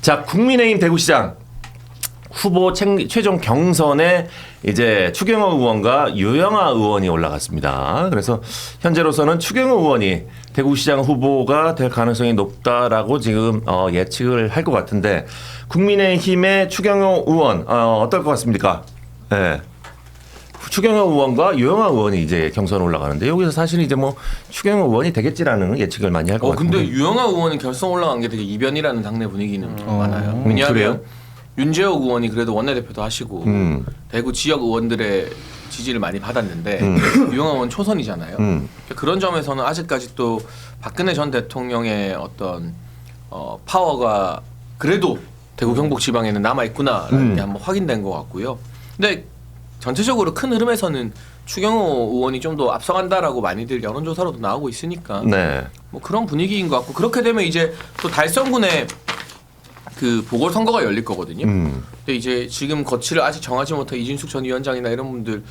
자, 국민의힘 대구시장 후보 최종 경선에 이제 추경호 의원과 유영아 의원이 올라갔습니다. 그래서 현재로서는 추경호 의원이 대구시장 후보가 될 가능성이 높다라고 지금 예측을 할 것 같은데 국민의힘의 추경호 의원 어떨 것 같습니까? 네. 추경호 의원과 유영아 의원이 이제 경선 올라가는데 여기서 사실 이제 뭐 추경호 의원이 되겠지라는 예측을 많이 할 것 같은데. 근데 유영아 의원은 결선 올라간 게 되게 이변이라는 당내 분위기는 많아요. 왜냐하면 윤재옥 의원이 그래도 원내대표도 하시고 대구 지역 의원들의 지지를 많이 받았는데 유영아 의원 초선이잖아요. 그런 점에서는 아직까지 또 박근혜 전 대통령의 어떤 파워가 그래도 대구 경북 지방에는 남아 있구나라는 게 한번 확인된 것 같고요. 근데 전체적으로 큰 흐름에서는 추경호 의원이 좀 더 앞서간다라고 많이들 여론조사로도 나오고 있으니까 네. 뭐 그런 분위기인 것 같고 그렇게 되면 이제 또 달성군에 그 보궐선거가 열릴 거거든요. 근데 이제 지금 거취를 아직 정하지 못한 이진숙 전 위원장이나 이런 분들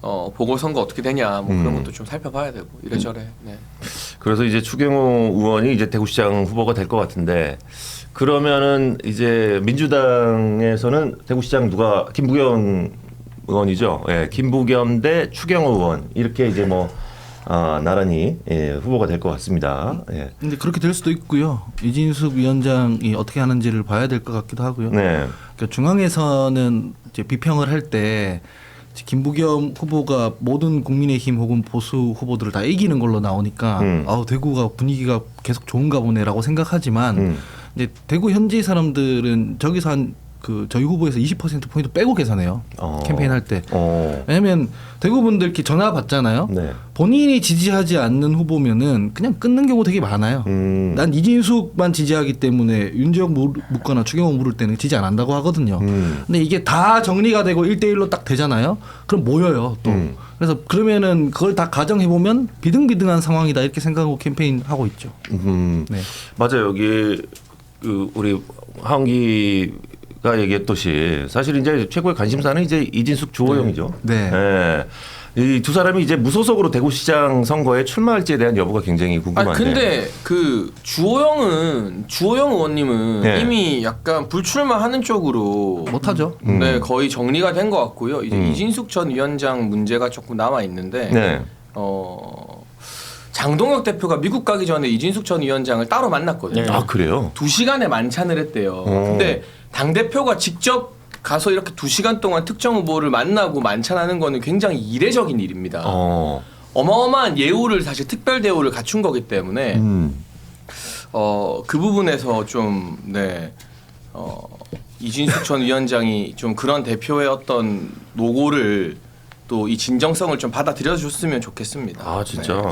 보궐선거 어떻게 되냐 뭐 그런 것도 좀 살펴봐야 되고 이래저래. 네. 그래서 이제 추경호 의원이 이제 대구시장 후보가 될 것 같은데 그러면은 이제 민주당에서는 대구시장 누가 김부겸 의원이죠. 예, 김부겸 대 추경호 의원 이렇게 이제 뭐 나란히 후보가 될 것 같습니다. 예. 근데 그렇게 될 수도 있고요. 이진숙 위원장이 어떻게 하는지를 봐야 될 것 같기도 하고요. 네. 그러니까 중앙에서는 이제 비평을 할 때 김부겸 후보가 모든 국민의힘 혹은 보수 후보들을 다 이기는 걸로 나오니까 대구가 분위기가 계속 좋은가 보네라고 생각하지만 이제 대구 현지 사람들은 저기서 저희 후보에서 20%포인트 빼고 계산해요. 캠페인 할 때. 왜냐면 대구 분들 이렇게 전화 받잖아요. 네. 본인이 지지하지 않는 후보면은 그냥 끊는 경우 되게 많아요. 난 이진숙만 지지하기 때문에 윤재혁 묻거나 추경호 물을 때는 지지 안 한다고 하거든요. 근데 이게 다 정리가 되고 1대1로 딱 되잖아요. 그럼 모여요 또. 그래서 그러면은 그걸 다 가정해보면 비등비등한 상황이다 이렇게 생각하고 캠페인 하고 있죠. 네. 맞아요. 여기 우리 하은기 가 얘기했듯이 사실 이제 최고의 관심사는 이제 이진숙 주호영이죠. 네. 네. 이 두 사람이 이제 무소속으로 대구시장 선거에 출마할지에 대한 여부가 굉장히 궁금한데. 근데 그 주호영 의원님은 네. 이미 약간 불출마하는 쪽으로 못하죠. 네, 거의 정리가 된 것 같고요. 이제 이진숙 전 위원장 문제가 조금 남아 있는데. 네. 장동혁 대표가 미국 가기 전에 이진숙 전 위원장을 따로 만났거든요. 아, 그래요? 2시간에 만찬을 했대요. 근데 당대표가 직접 가서 이렇게 2시간 동안 특정 후보를 만나고 만찬하는 거는 굉장히 이례적인 일입니다. 어마어마한 예우를 사실 특별 대우를 갖춘 거기 때문에 그 부분에서 좀 이진숙 전 위원장이 좀 그런 대표의 어떤 노고를 또 이 진정성을 좀 받아들여 줬으면 좋겠습니다. 아, 진짜. 네.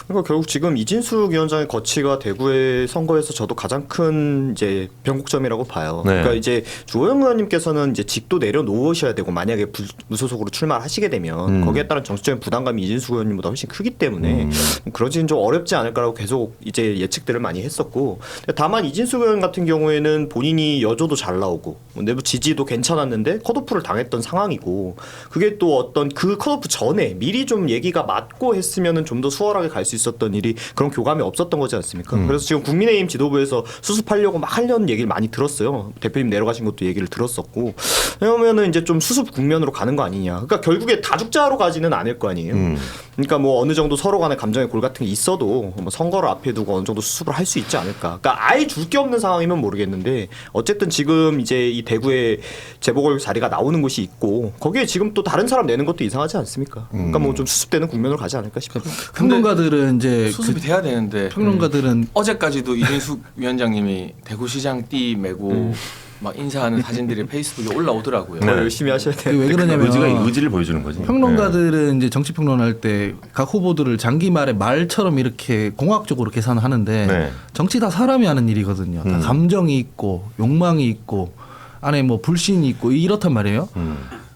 그러니까 결국 지금 이진숙 위원장의 거취가 대구의 선거에서 저도 가장 큰 이제 변곡점이라고 봐요. 네. 그러니까 이제 주호영 의원님께서는 이제 직도 내려놓으셔야 되고 만약에 무소속으로 출마를 하시게 되면 거기에 따른 정치적인 부담감이 이진숙 의원님보다 훨씬 크기 때문에 그러지는 좀 어렵지 않을까라고 계속 이제 예측들을 많이 했었고 다만 이진숙 의원 같은 경우에는 본인이 여조도 잘 나오고 내부 지지도 괜찮았는데 컷오프를 당했던 상황이고 그게 또 어떤 그 컷오프 전에 미리 좀 얘기가 맞고 했으면은 좀 더 수월하게 갈 수 있었던 일이 그런 교감이 없었던 거지 않습니까? 그래서 지금 국민의힘 지도부에서 수습하려고 막 하려는 얘기를 많이 들었어요. 대표님 내려가신 것도 얘기를 들었었고 왜냐면은 이제 좀 수습 국면으로 가는 거 아니냐. 그러니까 결국에 다죽자로 가지는 않을 거 아니에요. 그러니까 뭐 어느 정도 서로 간의 감정의 골 같은 게 있어도 뭐 선거를 앞에 두고 어느 정도 수습을 할 수 있지 않을까. 그러니까 아예 줄 게 없는 상황이면 모르겠는데 어쨌든 지금 이제 이 대구에 재보궐 자리가 나오는 곳이 있고 거기에 지금 또 다른 사람 내는 것도 이상하지 않습니까? 그러니까 뭐 좀 수습되는 국면으로 가지 않을까 싶어요. 평론가들은 이제 수습이 돼야 되는데 평론가들은 어제까지도 이진숙 위원장님이 대구시장 띠 메고 막 인사하는 사진들이 페이스북에 올라오더라고요. 더 열심히 하셔야 돼요. 왜 그러냐면 의지를 보여주는 거지. 평론가들은 이제 정치 평론할 때 각 후보들을 장기 말에 말처럼 이렇게 공학적으로 계산하는데 정치 다 사람이 하는 일이거든요. 다 감정이 있고 욕망이 있고 안에 뭐 불신이 있고 이렇단 말이에요.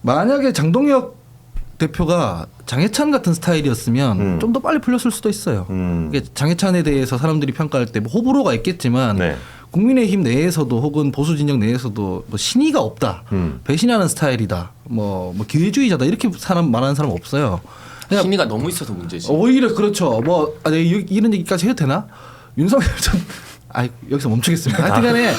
만약에 장동혁 대표가 장해찬 같은 스타일이었으면 좀 더 빨리 풀렸을 수도 있어요. 장해찬에 대해서 사람들이 평가할 때 뭐 호불호가 있겠지만 국민의힘 내에서도 혹은 보수 진영 내에서도 뭐 신의가 없다, 배신하는 스타일이다, 뭐 기회주의자다 이렇게 말하는 사람 없어요. 신의가 너무 있어서 문제지. 오히려 그렇죠. 뭐 이런 얘기까지 해도 되나? 윤석열 전 여기서 멈추겠습니다. 하여튼간에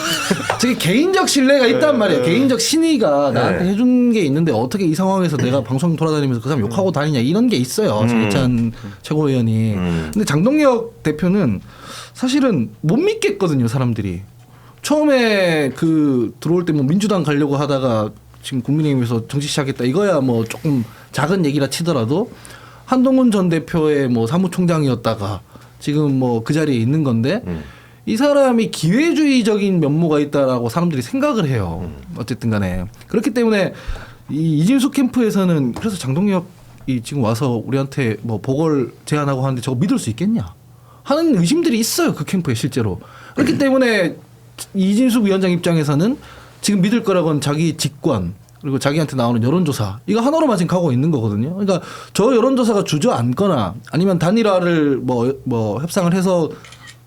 제 개인적 신뢰가 있단 말이에요. 개인적 신의가 나한테 해준 게 있는데 어떻게 이 상황에서 내가 방송 돌아다니면서 그 사람 욕하고 다니냐 이런 게 있어요. 장해찬 최고위원이. 근데 장동혁 대표는 사실은 못 믿겠거든요. 사람들이. 처음에 들어올 때 뭐 민주당 가려고 하다가 지금 국민의힘에서 정치 시작했다. 이거야 뭐 조금 작은 얘기라 치더라도 한동훈 전 대표의 뭐 사무총장이었다가 지금 뭐 그 자리에 있는 건데 이 사람이 기회주의적인 면모가 있다라고 사람들이 생각을 해요. 어쨌든 간에. 그렇기 때문에 이 이진숙 캠프에서는 그래서 장동혁이 지금 와서 우리한테 뭐 보궐 제안하고 하는데 저거 믿을 수 있겠냐 하는 의심들이 있어요. 그 캠프에 실제로. 그렇기 때문에 이진숙 위원장 입장에서는 지금 믿을 거라고는 자기 직권 그리고 자기한테 나오는 여론조사 이거 하나로만 지금 가고 있는 거거든요. 그러니까 저 여론조사가 주저앉거나 아니면 단일화를 뭐 협상을 해서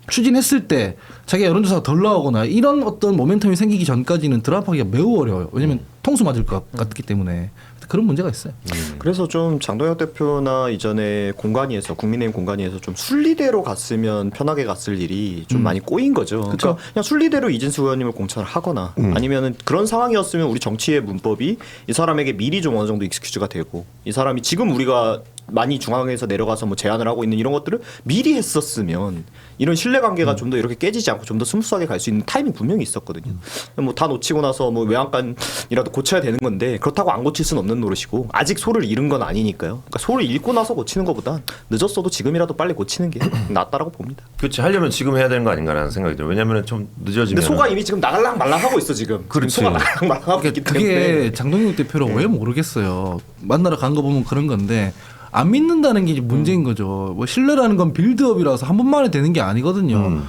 추진했을 때 자기가 여론조사가 덜 나오거나 이런 어떤 모멘텀이 생기기 전까지는 드랍하기가 매우 어려워요. 왜냐하면 통수 맞을 것 같기 때문에 그런 문제가 있어요. 그래서 좀 장동혁 대표나 이전에 공관위에서 국민의힘 공관위에서 좀 순리대로 갔으면 편하게 갔을 일이 좀 많이 꼬인 거죠. 그러니까 그냥 순리대로 이진수 의원님을 공천을 하거나 아니면은 그런 상황이었으면 우리 정치의 문법이 이 사람에게 미리 좀 어느 정도 익스큐즈가 되고 이 사람이 지금 우리가 많이 중앙에서 내려가서 뭐 제안을 하고 있는 이런 것들을 미리 했었으면 이런 신뢰관계가 좀 더 이렇게 깨지지 않고 좀 더 스무스하게 갈 수 있는 타이밍 분명히 있었거든요. 뭐 다 놓치고 나서 뭐 외양간이라도 고쳐야 되는 건데 그렇다고 안 고칠 수는 없는 노릇이고 아직 소를 잃은 건 아니니까요. 그러니까 소를 잃고 나서 고치는 것보다 늦었어도 지금이라도 빨리 고치는 게 낫다라고 봅니다. 그렇지. 하려면 지금 해야 되는 거 아닌가라는 생각이 들어요. 왜냐하면 좀 늦어지면. 근데 소가 이미 지금 나갈랑 말랑 하고 있어 지금. 그렇지. 소가 나갈랑 말랑 하고 있기 때문에. 그게 장동혁 대표를 왜 모르겠어요. 만나러 간 거 보면 그런 건데 안 믿는다는 게 이제 문제인 거죠. 뭐 신뢰라는 건 빌드업이라서 한 번만에 되는 게 아니거든요.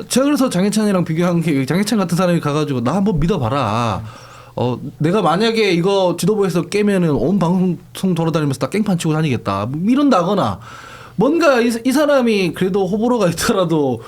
제가 그래서 장해찬이랑 비교한 게 장해찬 같은 사람이 가가지고 나 한번 믿어봐라. 내가 만약에 이거 지도부에서 깨면은 온 방송 돌아다니면서 다 깽판 치고 다니겠다. 뭐 이런다거나 뭔가 이 사람이 그래도 호불호가 있더라도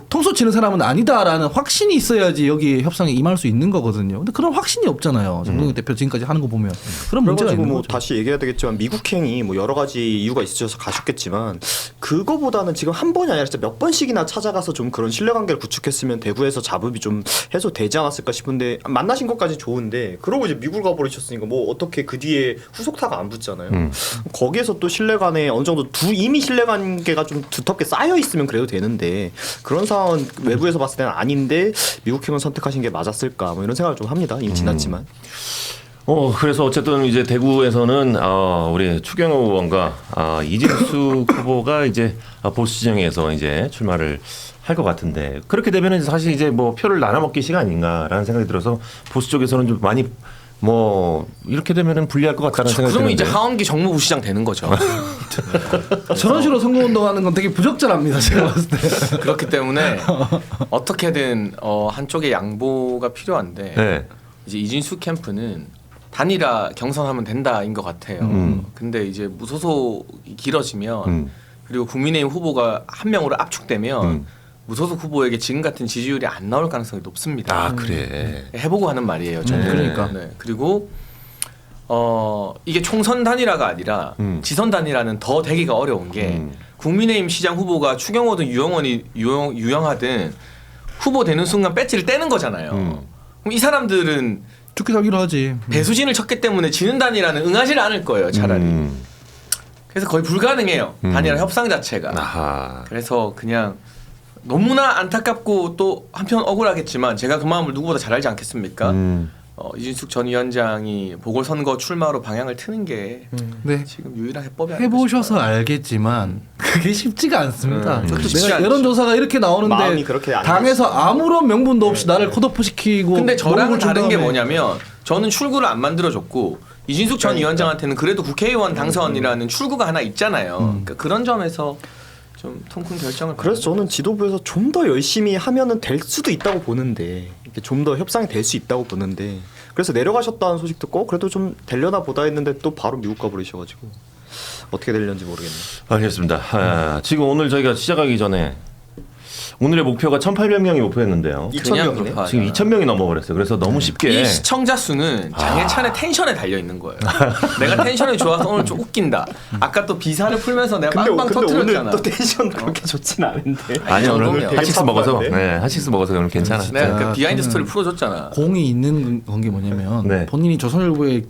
통수 치는 사람은 아니다라는 확신이 있어야지 여기 협상에 임할 수 있는 거거든요. 근데 그런 확신이 없잖아요. 장동혁 대표 지금까지 하는 거 보면 그런 문제가 있는 뭐 거죠. 다시 얘기해야 되겠지만 미국행이 뭐 여러 가지 이유가 있으셔서 가셨겠지만 그거보다는 지금 한 번이 아니라 진짜 몇 번씩이나 찾아가서 좀 그런 신뢰관계를 구축했으면 대구에서 잡음이 좀 해소되지 않았을까 싶은데 만나신 것까지 좋은데 그러고 이제 미국을 가버리셨으니까 뭐 어떻게 그 뒤에 후속타가 안 붙잖아요. 거기에서 또 신뢰관에 어느 정도 이미 신뢰관계가 좀 두텁게 쌓여 있으면 그래도 되는데 그런 상황은 외부에서 봤을 때는 아닌데 미국행을 선택하신 게 맞았을까 뭐 이런 생각을 좀 합니다. 이미 지났지만. 그래서 어쨌든 이제 대구에서는 우리 추경호 의원과 이진숙 후보가 이제 보수 진영에서 이제 출마를 할 것 같은데 그렇게 되면은 사실 이제 뭐 표를 나눠먹기 시간인가라는 생각이 들어서 보수 쪽에서는 좀 많이 뭐 이렇게 되면은 불리할 것 같다는 생각이 그러면 드는데. 이제 하원기 정무부시장 되는 거죠. 저런 식으로 선거운동하는 건 되게 부적절합니다. 제가 봤을 때. 그렇기 때문에 어떻게든 한쪽의 양보가 필요한데 네. 이제 이진수 캠프는 단일화 경선하면 된다인 것 같아요. 근데 이제 무소속이 길어지면 그리고 국민의힘 후보가 한 명으로 압축되면 무소속 후보에게 지금 같은 지지율이 안 나올 가능성이 높습니다. 그래. 해보고 하는 말이에요. 저는. 그러니까. 네. 그리고 이게 총선 단일화가 아니라 지선 단일화는 더 되기가 어려운 게 국민의힘 시장 후보가 추경호든 유영원이 유영하든 후보 되는 순간 배지를 떼는 거잖아요. 그럼 이 사람들은 죽기 살기로 하지. 배수진을 쳤기 때문에 지는 단일화는 응하지 않을 거예요. 차라리. 그래서 거의 불가능해요. 단일화 협상 자체가. 아하. 그래서 그냥 너무나 안타깝고 또 한편 억울하겠지만 제가 그 마음을 누구보다 잘 알지 않겠습니까? 이진숙 전 위원장이 보궐선거 출마로 방향을 트는 게 네. 지금 유일한 해법이 아닐까 해보셔서 싶어요. 알겠지만 그게 쉽지가 않습니다. 쉽지 내가 않죠. 여론조사가 이렇게 나오는데 마음이 그렇게 안 당에서 아무런 명분도 없이 나를 컷오프 시키고 근데 저랑은 모욕을 준 다른 게 다음에 뭐냐면 저는 출구를 안 만들어줬고 이진숙 전 위원장한테는 그래도 국회의원 당선이라는 출구가 하나 있잖아요. 그러니까 그런 점에서 좀 통큰 결정을 그래서 저는 지도부에서 좀 더 열심히 하면은 될 수도 있다고 보는데 좀 더 협상이 될 수 있다고 보는데 그래서 내려가셨다는 소식 듣고 그래도 좀 되려나 보다 했는데 또 바로 미국 가버리셔가지고 어떻게 될는지 모르겠네요. 알겠습니다. 지금 오늘 저희가 시작하기 전에 오늘의 목표가 1,800명이 목표였는데요. 2,000명이네. 지금 2,000명이 넘어버렸어요. 그래서 너무 쉽게 이 시청자 수는 장해찬의 텐션에 달려 있는 거예요. 내가 텐션이 좋아서 오늘 좀 웃긴다. 아까 또 비사를 풀면서 내가 빵빵 근데 터뜨렸잖아. 오늘 또 텐션 그렇게 좋진 않은데. 아니 오늘 되게 핫식스 먹어서 차분한데? 핫식스 먹어서 오늘 괜찮았어요. 내가 그 자, 비하인드 저는 스토리 풀어줬잖아. 공이 있는 건 게 뭐냐면 네. 본인이 조선일보에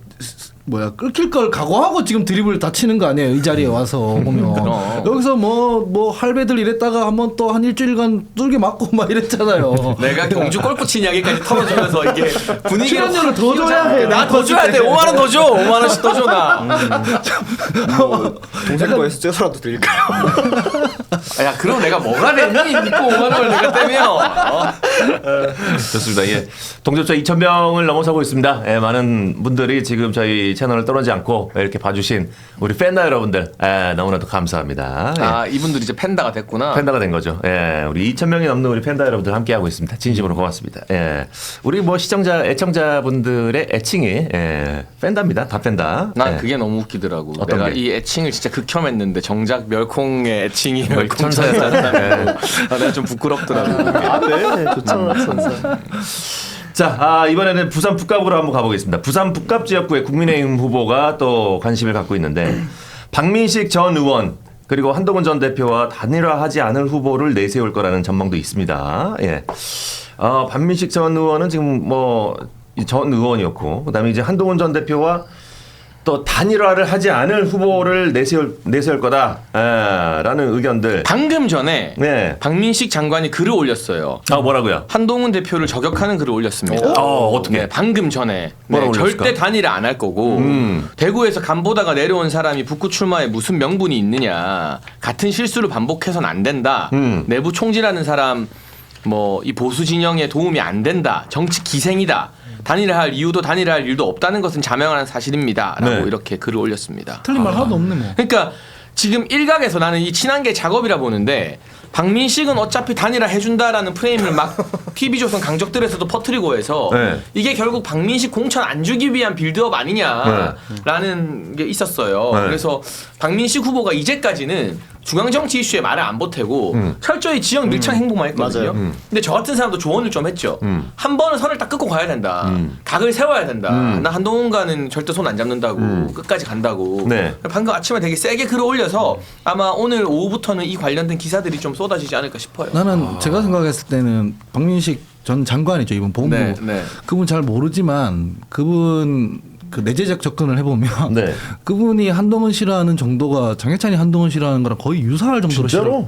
끊길 걸 각오하고 지금 드립을 다 치는 거 아니에요? 이 자리에 와서 보면 그럼. 여기서 뭐 할배들 이랬다가 한번 또 한 일주일간 뚫게 맞고 막 이랬잖아요. 내가 경주 골프 친 이야기까지 털어주면서 이게 분위기를 출연료를 더 줘야 해. 나 더 줘야 돼. 5만 원 더 줘. 5만 원씩 더 줘 나. 동생 거에서 째서라도 드릴까요? 야 그럼 내가 뭐가 되니? 믿고 5만 원을 내가 떼면. 좋습니다. 예. 동접자 2,000명을 넘어서고 있습니다. 예, 많은 분들이 지금 저희 채널을 떠나지 않고 이렇게 봐주신 우리 팬다 여러분들 너무나도 감사합니다. 예. 아 이분들 이제 팬다가 됐구나. 팬다가 된 거죠. 예, 우리 2,000명이 넘는 우리 팬다 여러분들 함께하고 있습니다. 진심으로 고맙습니다. 예, 우리 뭐 시청자, 애청자분들의 애칭이 팬다입니다. 다 팬다. 난 예. 그게 너무 웃기더라고. 어떤 내가 게? 이 애칭을 진짜 극혐했는데 정작 멸콩의 애칭이 멸콩 천사였다. 천사였다고. 내가 좀 부끄럽더라고. 네, 좋잖아, 선사. 자, 이번에는 부산 북갑으로 한번 가보겠습니다. 부산 북갑 지역구의 국민의힘 후보가 또 관심을 갖고 있는데 박민식 전 의원 그리고 한동훈 전 대표와 단일화하지 않을 후보를 내세울 거라는 전망도 있습니다. 예. 박민식 전 의원은 지금 뭐 전 의원이었고 그다음에 이제 한동훈 전 대표와 또 단일화를 하지 않을 후보를 내세울 거다라는 의견들. 방금 전에 네. 박민식 장관이 글을 올렸어요. 뭐라고요? 한동훈 대표를 저격하는 글을 올렸습니다. 어떻게? 네, 방금 전에 뭐라고 올렸을까? 절대 단일화 안 할 거고 대구에서 간 보다가 내려온 사람이 북구 출마에 무슨 명분이 있느냐. 같은 실수를 반복해서는 안 된다. 내부 총질하는 사람 뭐 이 보수 진영에 도움이 안 된다. 정치 기생이다. 단일화할 이유도 단일화할 일도 없다는 것은 자명한 사실입니다라고 네. 이렇게 글을 올렸습니다. 틀린 말 하나도 없네 뭐. 그러니까 지금 일각에서 나는 이 친한계 작업이라 보는데 박민식은 어차피 단일화 해준다라는 프레임을 막 TV조선 강적들에서도 퍼뜨리고 해서 네. 이게 결국 박민식 공천 안 주기 위한 빌드업 아니냐라는 게 있었어요. 네. 그래서 박민식 후보가 이제까지는 중앙정치 이슈에 말을 안 보태고 철저히 지역 밀착 행보만 했거든요. 맞아요. 근데 저 같은 사람도 조언을 좀 했죠. 한 번은 선을 딱 끊고 가야 된다. 각을 세워야 된다. 나 한동훈과는 절대 손 안 잡는다고 끝까지 간다고. 네. 방금 아침에 되게 세게 글을 올려서 아마 오늘 오후부터는 이 관련된 기사들이 좀 쏟아지지 않을까 싶어요. 나는 제가 생각했을 때는 박민식 전 장관이죠 이번 본부. 네, 네. 그분 잘 모르지만 그분 그 내재적 접근을 해보면 네. 그분이 한동훈 싫어하는 정도가 장해찬이 한동훈 싫어하는 거랑 거의 유사할 정도로 진짜로? 싫어.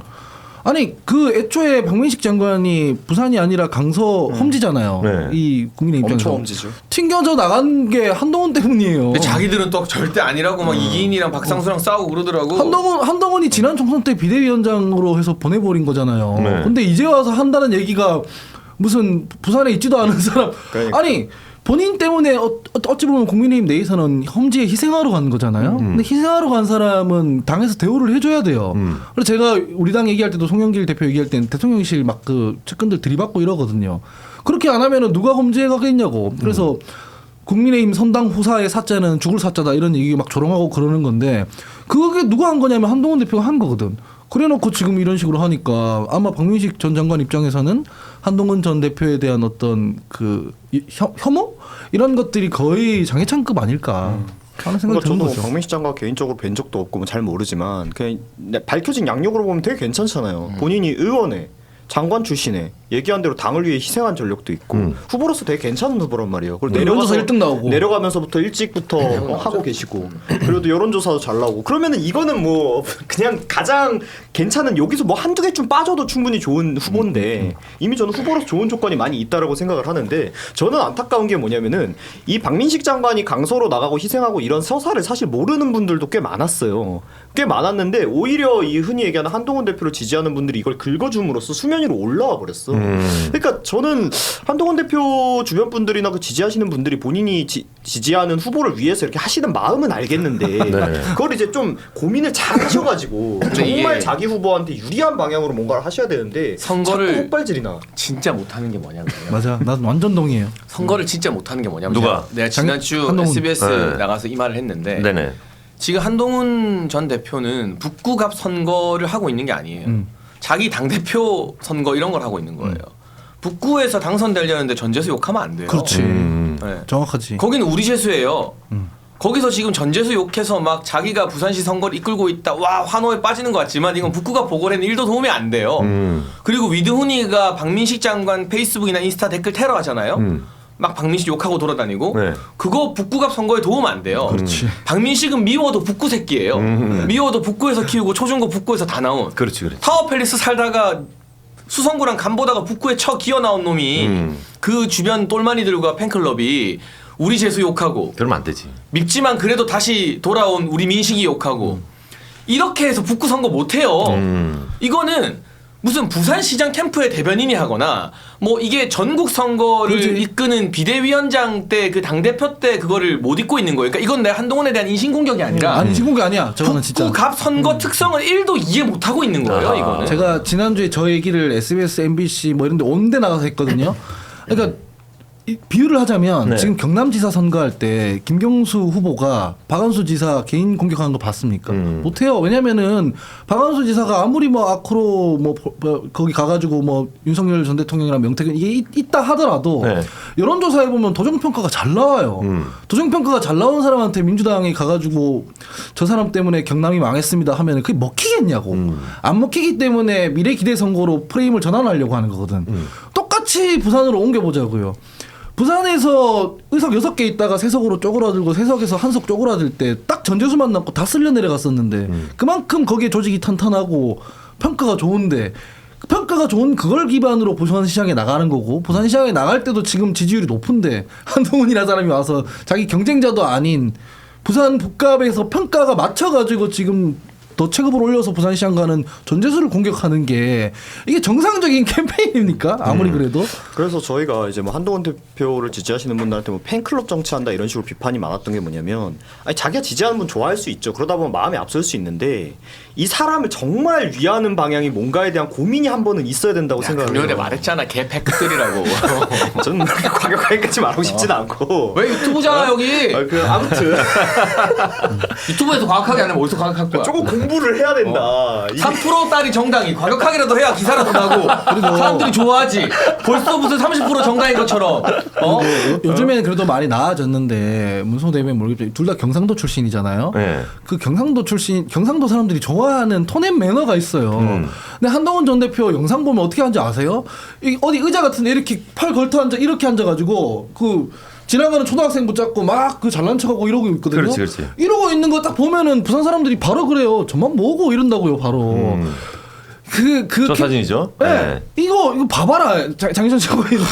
아니 그 애초에 박민식 장관이 부산이 아니라 강서 험지잖아요. 네. 이 국민의 입장에서 엄청 험지죠. 튕겨져 나간 게 한동훈 때문이에요. 근데 자기들은 또 절대 아니라고 막 이기인이랑 박상수랑 싸우고 그러더라고. 한동훈이 지난 총선 때 비대위원장으로 해서 보내버린 거잖아요. 네. 근데 이제 와서 한다는 얘기가 무슨 부산에 있지도 않은 사람. 그러니까. 아니 본인 때문에 어찌 보면 국민의힘 내에서는 험지에 희생하러 간 거잖아요. 근데 희생하러 간 사람은 당에서 대우를 해줘야 돼요. 그래서 제가 우리 당 얘기할 때도 송영길 대표 얘기할 때는 대통령실 막 그 측근들 들이받고 이러거든요. 그렇게 안 하면은 누가 험지에 가겠냐고. 그래서 국민의힘 선당 후사의 사자는 죽을 사자다 이런 얘기 막 조롱하고 그러는 건데 그게 누가 한 거냐면 한동훈 대표가 한 거거든. 그래놓고 지금 이런 식으로 하니까 아마 박민식 전 장관 입장에서는 한동훈 전 대표에 대한 어떤 그 혐오 이런 것들이 거의 장해찬급 아닐까 하는 생각이 그러니까 드는 저도 거죠. 박민식 장관 개인적으로 뵌 적도 없고 뭐잘 모르지만 그냥 밝혀진 양력으로 보면 되게 괜찮잖아요. 본인이 의원에 장관 출신에 얘기한 대로 당을 위해 희생한 전력도 있고 후보로서 되게 괜찮은 후보란 말이에요. 그리고 여론조사 1등 나오고. 내려가면서부터 일찍부터 하고 계시고 그래도 여론조사도 잘 나오고 그러면은 이거는 뭐 그냥 가장 괜찮은 여기서 뭐 한두 개 좀 빠져도 충분히 좋은 후보인데 이미 저는 후보로서 좋은 조건이 많이 있다라고 생각을 하는데 저는 안타까운 게 뭐냐면은 이 박민식 장관이 강서로 나가고 희생하고 이런 서사를 사실 모르는 분들도 꽤 많았어요. 꽤 많았는데 오히려 이 흔히 얘기하는 한동훈 대표를 지지하는 분들이 이걸 긁어줌으로써 수면 위로 올라와 버렸어. 그러니까 저는 한동훈 대표 주변 분들이나 그 지지하시는 분들이 본인이 지지하는 후보를 위해서 이렇게 하시는 마음은 알겠는데 네. 그걸 이제 좀 고민을 잘 하셔가지고 정말 이게 자기 후보한테 유리한 방향으로 뭔가를 하셔야 되는데 선거를 자꾸 헛발질이나. 진짜 못하는 게 뭐냐면 맞아, 난 완전 동의해요. 선거를 진짜 못하는 게 뭐냐면 누가? 내가 지난주 한동훈. SBS 네. 나가서 이 말을 했는데 네네. 지금 한동훈 전 대표는 북구갑 선거를 하고 있는 게 아니에요. 자기 당대표 선거 이런 걸 하고 있는 거예요. 북구에서 당선되려는데 전재수 욕하면 안 돼요. 그렇지. 네. 정확하지. 거기는 우리 재수예요. 거기서 지금 전재수 욕해서 막 자기가 부산시 선거를 이끌고 있다. 와 환호에 빠지는 것 같지만 이건 북구가 보고를 했는데 1도 도움이 안 돼요. 그리고 위드훈이가 박민식 장관 페이스북이나 인스타 댓글 테러 하잖아요. 막 박민식 욕하고 돌아다니고 네. 그거 북구갑 선거에 도움 안 돼요. 그렇지. 박민식은 미워도 북구 새끼예요. 미워도 북구에서 키우고 초중고 북구에서 다 나온. 그렇지. 타워팰리스 살다가 수성구랑 간 보다가 북구에 쳐 기어 나온 놈이 그 주변 똘마니들과 팬클럽이 우리 재수 욕하고 그러면 안 되지. 밉지만 그래도 다시 돌아온 우리 민식이 욕하고 이렇게 해서 북구 선거 못 해요. 이거는 무슨 부산시장 캠프의 대변인이 하거나 뭐 이게 전국 선거를 그렇지. 이끄는 비대위원장 때 그 당대표 때 그거를 못 잊고 있는 거예요. 그러니까 이건 내가 한동훈에 대한 인신공격이 아니라 아니 신공이 아니야. 저거는 진짜. 북구갑 선거 특성을 1도 이해 못하고 있는 거예요. 아. 이거는. 제가 지난주에 저 얘기를 SBS, MBC 뭐 이런 데 온 데 나가서 했거든요. 그러니까 이 비유를 하자면 네. 지금 경남지사 선거할 때 김경수 후보가 박원순 지사 개인 공격하는 거 봤습니까? 못해요. 왜냐면은 박원순 지사가 아무리 뭐 아크로 뭐 거기 가가지고 뭐 윤석열 전 대통령이랑 명태균 이게 있다 하더라도 네. 여론조사에 보면 도정평가가 잘 나와요. 도정평가가 잘 나온 사람한테 민주당이 가가지고 저 사람 때문에 경남이 망했습니다 하면 그게 먹히겠냐고. 안 먹히기 때문에 미래 기대 선거로 프레임을 전환하려고 하는 거거든. 똑같이 부산으로 옮겨보자고요. 부산에서 의석 6개 있다가 세석으로 쪼그라들고 세석에서 한 석 쪼그라들 때 딱 전재수만 남고 다 쓸려 내려갔었는데 그만큼 거기에 조직이 탄탄하고 평가가 좋은데 평가가 좋은 그걸 기반으로 부산시장에 나가는 거고 부산시장에 나갈 때도 지금 지지율이 높은데 한동훈이라는 사람이 와서 자기 경쟁자도 아닌 부산 북갑에서 평가가 맞춰가지고 지금 더 체급을 올려서 부산시장 가는 전재수를 공격하는 게 이게 정상적인 캠페인입니까? 아무리 그래도. 그래서 저희가 이제 뭐 한동훈 대표를 지지하시는 분들한테 뭐 팬클럽 정치한다 이런 식으로 비판이 많았던 게 뭐냐면 아니 자기가 지지하는 분 좋아할 수 있죠. 그러다 보면 마음이 앞설 수 있는데 이 사람을 정말 위하는 방향이 뭔가에 대한 고민이 한 번은 있어야 된다고 생각을 금요일에 해요. 말했잖아. 개 팩들이라고. 저는 그렇게 과격하게까지 말하고 싶지는 않고. 왜 유튜브잖아 여기. 아무튼 유튜브에서 과학하게 안 하면 어디서 과학할 거야. 조금 공부를 해야 된다. 3%짜리 정당이 과격하게라도 해야 기사라도 나고 사람들이 좋아하지. 벌써 무슨 30% 정당인 것처럼. 요즘에는 그래도 많이 나아졌는데 문성호 대변인 모르겠지만 둘 다 경상도 출신이잖아요. 네. 그 경상도 출신 경상도 사람들이 좋아하는 톤앤 매너가 있어요. 근데 한동훈 전 대표 영상 보면 어떻게 하는지 아세요? 어디 의자 같은데 이렇게 팔 걸터 앉아 이렇게 앉아가지고 그 지나가는 초등학생 붙잡고 막 그 잘난 척하고 이러고 있거든요. 그렇지. 이러고 있는 거 딱 보면은 부산 사람들이 바로 그래요. 저만 뭐고 이런다고요, 바로. 저 사진이죠? 네. 이거 봐봐라. 장희선 최고위원.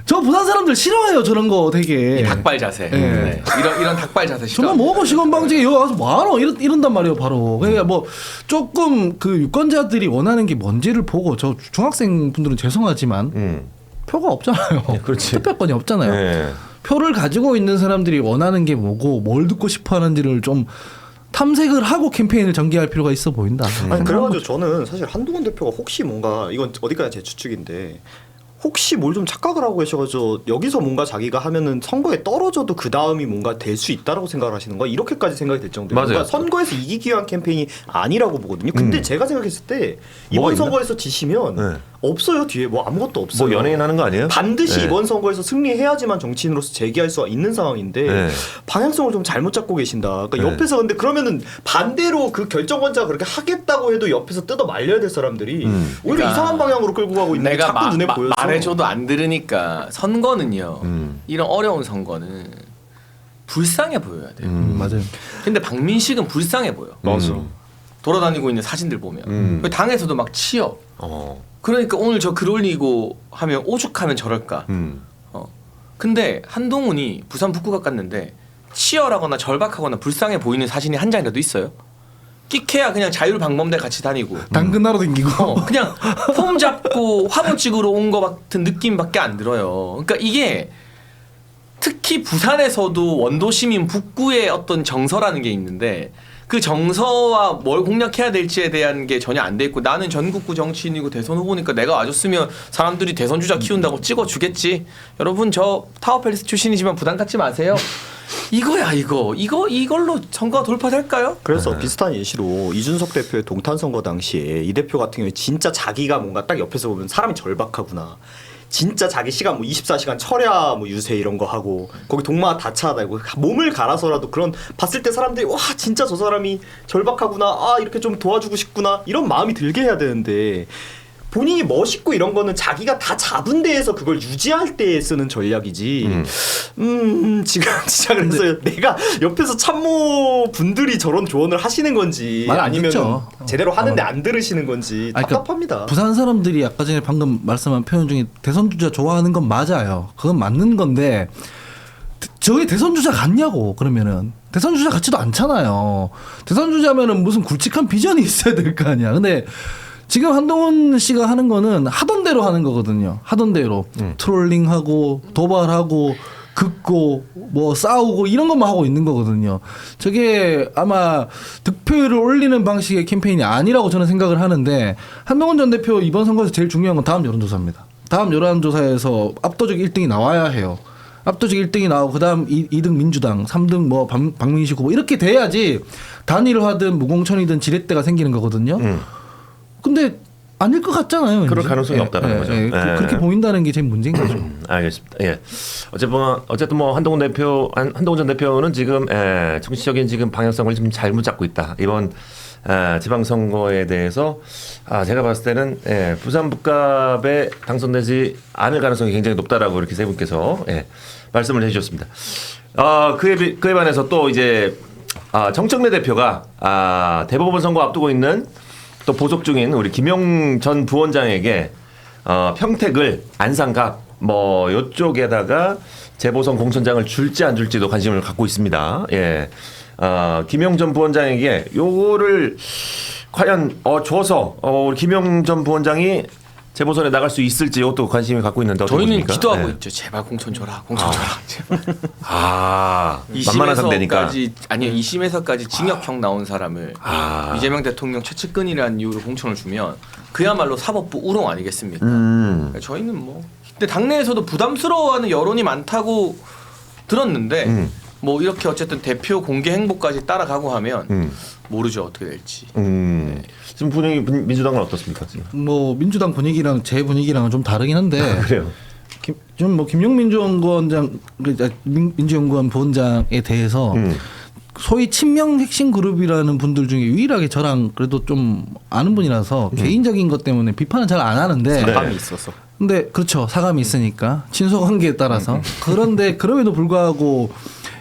저 부산 사람들 싫어해요, 저런 거 되게. 이 닭발 자세. 네. 네. 이런 닭발 자세 싫어. 정말 뭐고 시건방지게 여기 와서 뭐하노 이런단 말이에요 바로. 그러니까 뭐 조금 그 유권자들이 원하는 게 뭔지를 보고 저 중학생 분들은 죄송하지만 표가 없잖아요. 그렇지. 투표권이 없잖아요. 네. 표를 가지고 있는 사람들이 원하는 게 뭐고 뭘 듣고 싶어하는지를 좀 탐색을 하고 캠페인을 전개할 필요가 있어 보인다. 아니 그래가지고 저는 사실 한동훈 대표가 혹시 뭔가 이건 어디까지 제 추측인데 혹시 뭘 좀 착각을 하고 계셔가지고 여기서 뭔가 자기가 하면은 선거에 떨어져도 그 다음이 뭔가 될 수 있다라고 생각을 하시는 거야. 이렇게까지 생각이 될 정도로 맞아요. 뭔가 선거에서 이기기 위한 캠페인이 아니라고 보거든요. 근데 제가 생각했을 때 이번 있나? 선거에서 지시면 네. 없어요. 뒤에 뭐 아무것도 없어요. 뭐 연예인 하는 거 아니에요? 반드시 네. 이번 선거에서 승리해야지만 정치인으로서 재기할 수가 있는 상황인데 네. 방향성을 좀 잘못 잡고 계신다. 그러니까 네. 옆에서 근데 그러면은 반대로 그 결정권자가 그렇게 하겠다고 해도 옆에서 뜯어 말려야 될 사람들이 오히려 그러니까 이상한 방향으로 끌고 가고 있는 게 내가 자꾸 눈에 보여서 말해줘도 안 들으니까 선거는요. 이런 어려운 선거는 불쌍해 보여야 돼요. 맞아요. 근데 박민식은 불쌍해 보여. 맞아. 돌아다니고 있는 사진들 보면 당에서도 막 치여. 그러니까 오늘 저 글 올리고 하면 오죽하면 저럴까. 근데 한동훈이 부산 북구갑 갔는데 치열하거나 절박하거나 불쌍해 보이는 사진이 한 장이라도 있어요? 끼케야 그냥 자율방범대 같이 다니고 당근 나러 댕기고. 그냥 폼 잡고 화보 찍으러 온 것 같은 느낌밖에 안 들어요. 그러니까 이게 특히 부산에서도 원도 시민 북구의 어떤 정서라는 게 있는데 그 정서와 뭘 공략해야 될지에 대한 게 전혀 안 돼 있고 나는 전국구 정치인이고 대선 후보니까 내가 와줬으면 사람들이 대선 주자 키운다고 찍어주겠지. 여러분 저 타워팰리스 출신이지만 부담 갖지 마세요. 이거야 이걸로 선거가 돌파될까요? 그래서 비슷한 예시로 이준석 대표의 동탄 선거 당시에 이 대표 같은 경우에 진짜 자기가 뭔가 딱 옆에서 보면 사람이 절박하구나. 진짜 자기 시간 뭐 24시간 철야 뭐 유세 이런 거 하고 거기 동마가 다 차다고 몸을 갈아서라도 그런 봤을 때 사람들이 와 진짜 저 사람이 절박하구나 아 이렇게 좀 도와주고 싶구나 이런 마음이 들게 해야 되는데 본인이 멋있고 이런 거는 자기가 다 잡은 데에서 그걸 유지할 때 쓰는 전략이지. 지금 진짜 그래서 내가 옆에서 참모 분들이 저런 조언을 하시는 건지 말안 아니면 듣죠. 제대로 하는데 안 들으시는 건지 아니, 그러니까 답답합니다. 부산 사람들이 아까 전에 방금 말씀한 표현 중에 대선 주자 좋아하는 건 맞아요. 그건 맞는 건데 저게 대선 주자 같냐고 그러면은 대선 주자 같지도 않잖아요. 대선 주자면은 무슨 굵직한 비전이 있어야 될 거 아니야. 근데 지금 한동훈 씨가 하는 거는 하던 대로 하는 거거든요. 하던 대로 트롤링하고 도발하고 긋고 뭐 싸우고 이런 것만 하고 있는 거거든요. 저게 아마 득표율을 올리는 방식의 캠페인이 아니라고 저는 생각을 하는데 한동훈 전 대표 이번 선거에서 제일 중요한 건 다음 여론조사입니다. 다음 여론조사에서 압도적 1등이 나와야 해요. 압도적 1등이 나오고 그다음 2등 민주당, 3등 뭐 박민식 후보 이렇게 돼야지 단일화든 무공천이든 지렛대가 생기는 거거든요. 근데 아닐 것 같잖아요. 그럴 왠지. 가능성이 없다는 거죠. 그렇게 보인다는 게 제일 문제인 거죠. 알겠습니다. 예. 어쨌든 뭐 한동훈 전 대표는 지금 정치적인 지금 방향성을 좀 잘못 잡고 있다. 이번 지방선거에 대해서 제가 봤을 때는 부산 북갑에 당선되지 않을 가능성이 굉장히 높다라고 이렇게 세 분께서 말씀을 해주셨습니다. 그에 반해서 또 이제 정청래 대표가 대법원 선거 앞두고 있는 또 보석 중인 우리 김용 전 부원장에게 평택을 안산갑 뭐 요쪽에다가 재보선 공천장을 줄지 안 줄지도 관심을 갖고 있습니다. 예. 김용 전 부원장에게 요거를 과연 줘서 우리 김용 전 부원장이 재보선에 나갈 수 있을지 이것도 관심을 갖고 있는데 어떻게 저희는 보십니까? 기도하고 있죠. 제발 공천 줘라. 공천 줘라. 제발. 만만한 상대니까. 아니요. 2심에서까지 징역형 나온 사람을 이재명 대통령 최측근이라는 이유로 공천을 주면 그야말로 사법부 우롱 아니겠습니까? 그러니까 저희는 뭐 근데 당내에서도 부담스러워하는 여론이 많다고 들었는데 뭐 이렇게 어쨌든 대표 공개 행보까지 따라가고 하면 모르죠 어떻게 될지. 네. 지금 분위기 민주당은 어떻습니까? 지금? 뭐 민주당 분위기랑 제 분위기랑은 좀 다르긴 한데 그래요. 좀 뭐 김용 민주연구원 부원장에 대해서 소위 친명 핵심 그룹이라는 분들 중에 유일하게 저랑 그래도 좀 아는 분이라서 개인적인 것 때문에 비판은 잘 안 하는데 사감이 있어서. 근데 그렇죠. 사감이 있으니까 친소 관계에 따라서. 그런데 그럼에도 불구하고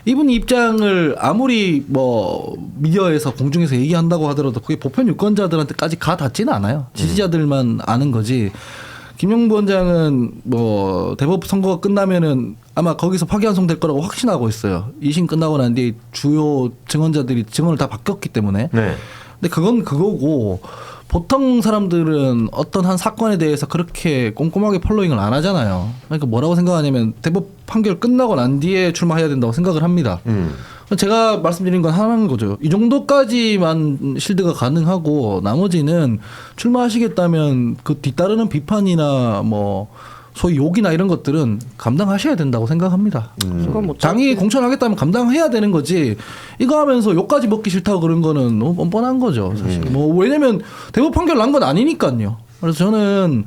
이분 입장을 아무리 뭐 미디어에서 공중에서 얘기한다고 하더라도 그게 보편 유권자들한테까지 가 닿지는 않아요. 지지자들만 아는 거지. 김용 부원장은 뭐 대법 선거가 끝나면은 아마 거기서 파기환송될 거라고 확신하고 있어요. 2심 끝나고 난 뒤에 주요 증언자들이 증언을 다 바뀌었기 때문에. 네. 근데 그건 그거고 보통 사람들은 어떤 한 사건에 대해서 그렇게 꼼꼼하게 폴로잉을 안 하잖아요. 그러니까 뭐라고 생각하냐면 대법 판결 끝나고 난 뒤에 출마해야 된다고 생각을 합니다. 제가 말씀드린 건 하나인 거죠. 이 정도까지만 실드가 가능하고 나머지는 출마하시겠다면 그 뒤따르는 비판이나 뭐 소위 욕이나 이런 것들은 감당하셔야 된다고 생각합니다. 뭐 당이 공천하겠다면 감당해야 되는 거지. 이거 하면서 욕까지 먹기 싫다고 그런 거는 너무 뻔뻔한 거죠. 사실. 뭐 왜냐면 대법 판결 난 건 아니니까요. 그래서 저는